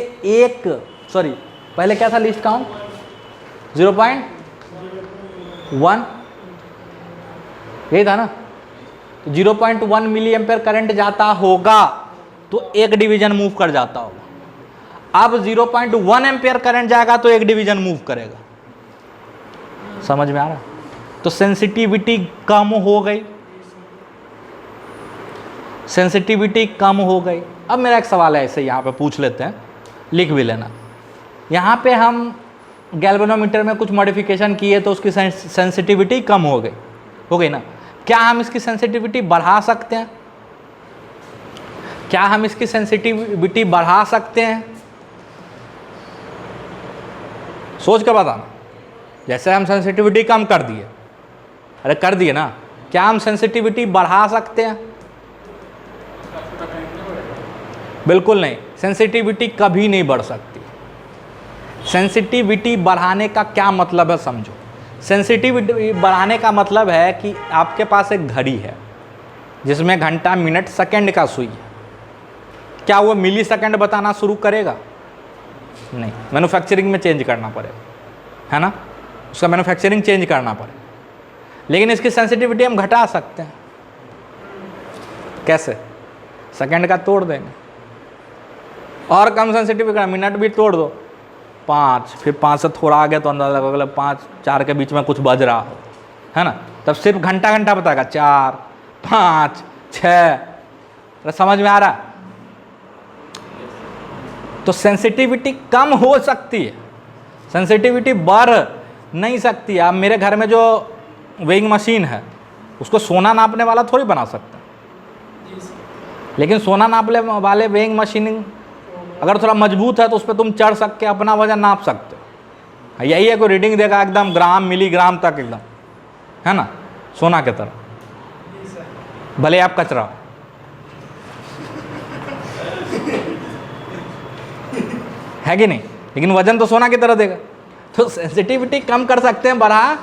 [SPEAKER 1] पहले क्या था लिस्ट काउंट 0.1 यही था ना, 0.1 मिली एम्पेयर करंट जाता होगा तो एक डिवीजन मूव कर जाता होगा। अब 0.1 एम्पेयर करंट जाएगा तो एक डिवीजन मूव करेगा। समझ में आ रहा? तो सेंसिटिविटी कम हो गई, सेंसिटिविटी कम हो गई। अब मेरा एक सवाल है, ऐसे यहाँ पे पूछ लेते हैं, लिख भी लेना। यहाँ पे हम गैल्वेनोमीटर में कुछ मॉडिफिकेशन किए तो उसकी सेंसिटिविटी कम हो गई ना। क्या हम इसकी सेंसिटिविटी बढ़ा सकते हैं? क्या हम इसकी सेंसिटिविटी बढ़ा सकते हैं? सोच कर बताना। जैसे हम सेंसिटिविटी कम कर दिए, अरे कर दिए ना, क्या हम सेंसिटिविटी बढ़ा सकते हैं? बिल्कुल नहीं, सेंसिटिविटी कभी नहीं बढ़ सकती। सेंसिटिविटी बढ़ाने का क्या मतलब है समझो। सेंसिटिविटी बढ़ाने का मतलब है कि आपके पास एक घड़ी है जिसमें घंटा मिनट सेकंड का सुई है, क्या वो मिली सेकंड बताना शुरू करेगा? नहीं, मैन्युफैक्चरिंग में चेंज करना पड़ेगा, है ना, उसका मैन्युफैक्चरिंग चेंज करना पड़ेगा। लेकिन इसकी सेंसिटिविटी हम घटा सकते हैं। कैसे? सेकंड का तोड़ देंगे और कम सेंसिटिव करना, मिनट भी तोड़ दो 5, फिर 5 से थोड़ा आगे तो अंदाजा लगा 5 4 के बीच में कुछ बज रहा हो, है ना, तब सिर्फ घंटा बताएगा 4 5 6। तो समझ में आ रहा? तो सेंसिटिविटी कम हो सकती है, सेंसिटिविटी बढ़ नहीं सकती। आप मेरे घर में जो वेइंग मशीन है उसको सोना नापने वाला थोड़ी बना सकते हैं, लेकिन सोना नापने वाले वेइंग मशीन अगर थोड़ा मजबूत है तो उस पर तुम चढ़ सकते अपना वजन नाप सकते हो। यही है, कोई रीडिंग देगा एकदम ग्राम मिलीग्राम तक एकदम, है ना, सोना के तरह, भले आप कचरा हो। है कि नहीं, लेकिन वजन तो सोना की तरह देगा। तो सेंसिटिविटी कम कर सकते हैं, बढ़ा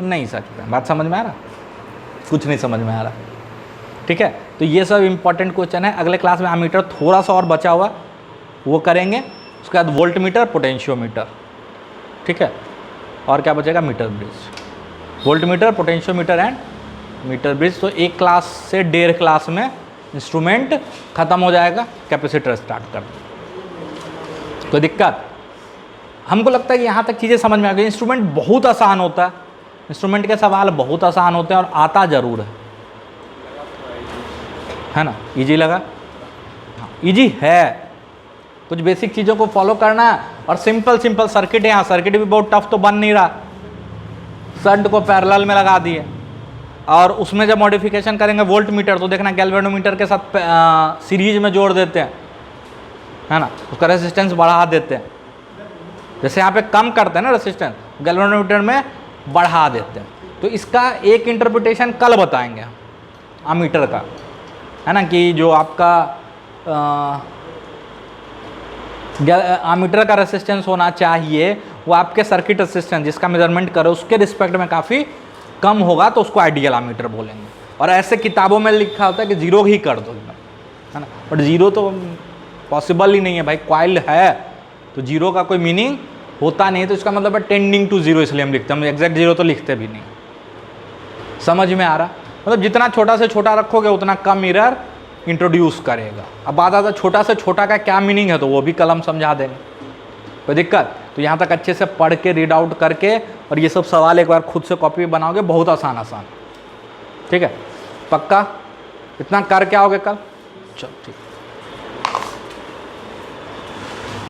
[SPEAKER 1] नहीं सकते। बात समझ में आ रहा? कुछ नहीं समझ में आ रहा, ठीक है। तो ये सब इंपॉर्टेंट क्वेश्चन है। अगले क्लास में एमीटर थोड़ा सा और बचा हुआ वो करेंगे, उसके बाद वोल्टमीटर पोटेंशियोमीटर, ठीक है, और क्या बचेगा meter bridge. Voltmeter potentiometer and meter bridge. तो एक क्लास से 1.5 क्लास में इंस्ट्रूमेंट ख़त्म हो जाएगा, कैपेसिटर स्टार्ट कर दो। कोई दिक्कत? हमको लगता है कि यहाँ तक चीज़ें समझ में आ गई। इंस्ट्रूमेंट बहुत आसान होता है, इंस्ट्रूमेंट के सवाल बहुत आसान होते हैं और आता ज़रूर है ना। इजी लगा? इजी है, कुछ बेसिक चीज़ों को फॉलो करना है और सिंपल सर्किट है। यहाँ सर्किट भी बहुत टफ तो बन नहीं रहा, शंट को पैरेलल में लगा दिए और उसमें जब मॉडिफिकेशन करेंगे वोल्ट मीटर तो देखना गैल्वेनोमीटर के साथ सीरीज में जोड़ देते हैं, है ना, उसका रेसिस्टेंस बढ़ा देते हैं। जैसे यहाँ पे कम करते हैं ना रेसिस्टेंस, गैल्वेनोमीटर में बढ़ा देते हैं। तो इसका एक इंटरप्रिटेशन कल बताएंगे अमीटर का, है ना, कि जो आपका आमीटर का रेसिस्टेंस होना चाहिए वो आपके सर्किट रेसिस्टेंस जिसका मेजरमेंट करो उसके रिस्पेक्ट में काफ़ी कम होगा तो उसको आइडियल आमीटर बोलेंगे। और ऐसे किताबों में लिखा होता है कि जीरो ही कर दो एकदम, है ना, बट जीरो तो पॉसिबल ही नहीं है भाई। कॉइल है तो जीरो का कोई मीनिंग होता नहीं, तो इसका मतलब है टेंडिंग टू जीरो, इसलिए हम लिखते हैं, हम एग्जैक्ट जीरो तो लिखते भी नहीं। समझ में आ रहा? मतलब जितना छोटा से छोटा रखोगे उतना कम मिरर इंट्रोड्यूस करेगा। अब बात आता है छोटा से छोटा का क्या मीनिंग है, तो वो भी कलम समझा देंगे, कोई दिक्कत? तो यहाँ तक अच्छे से पढ़ के रीड आउट करके और ये सब सवाल एक बार खुद से कॉपी बनाओगे, बहुत आसान, ठीक है? पक्का इतना करके आओगे कल? चलो ठीक।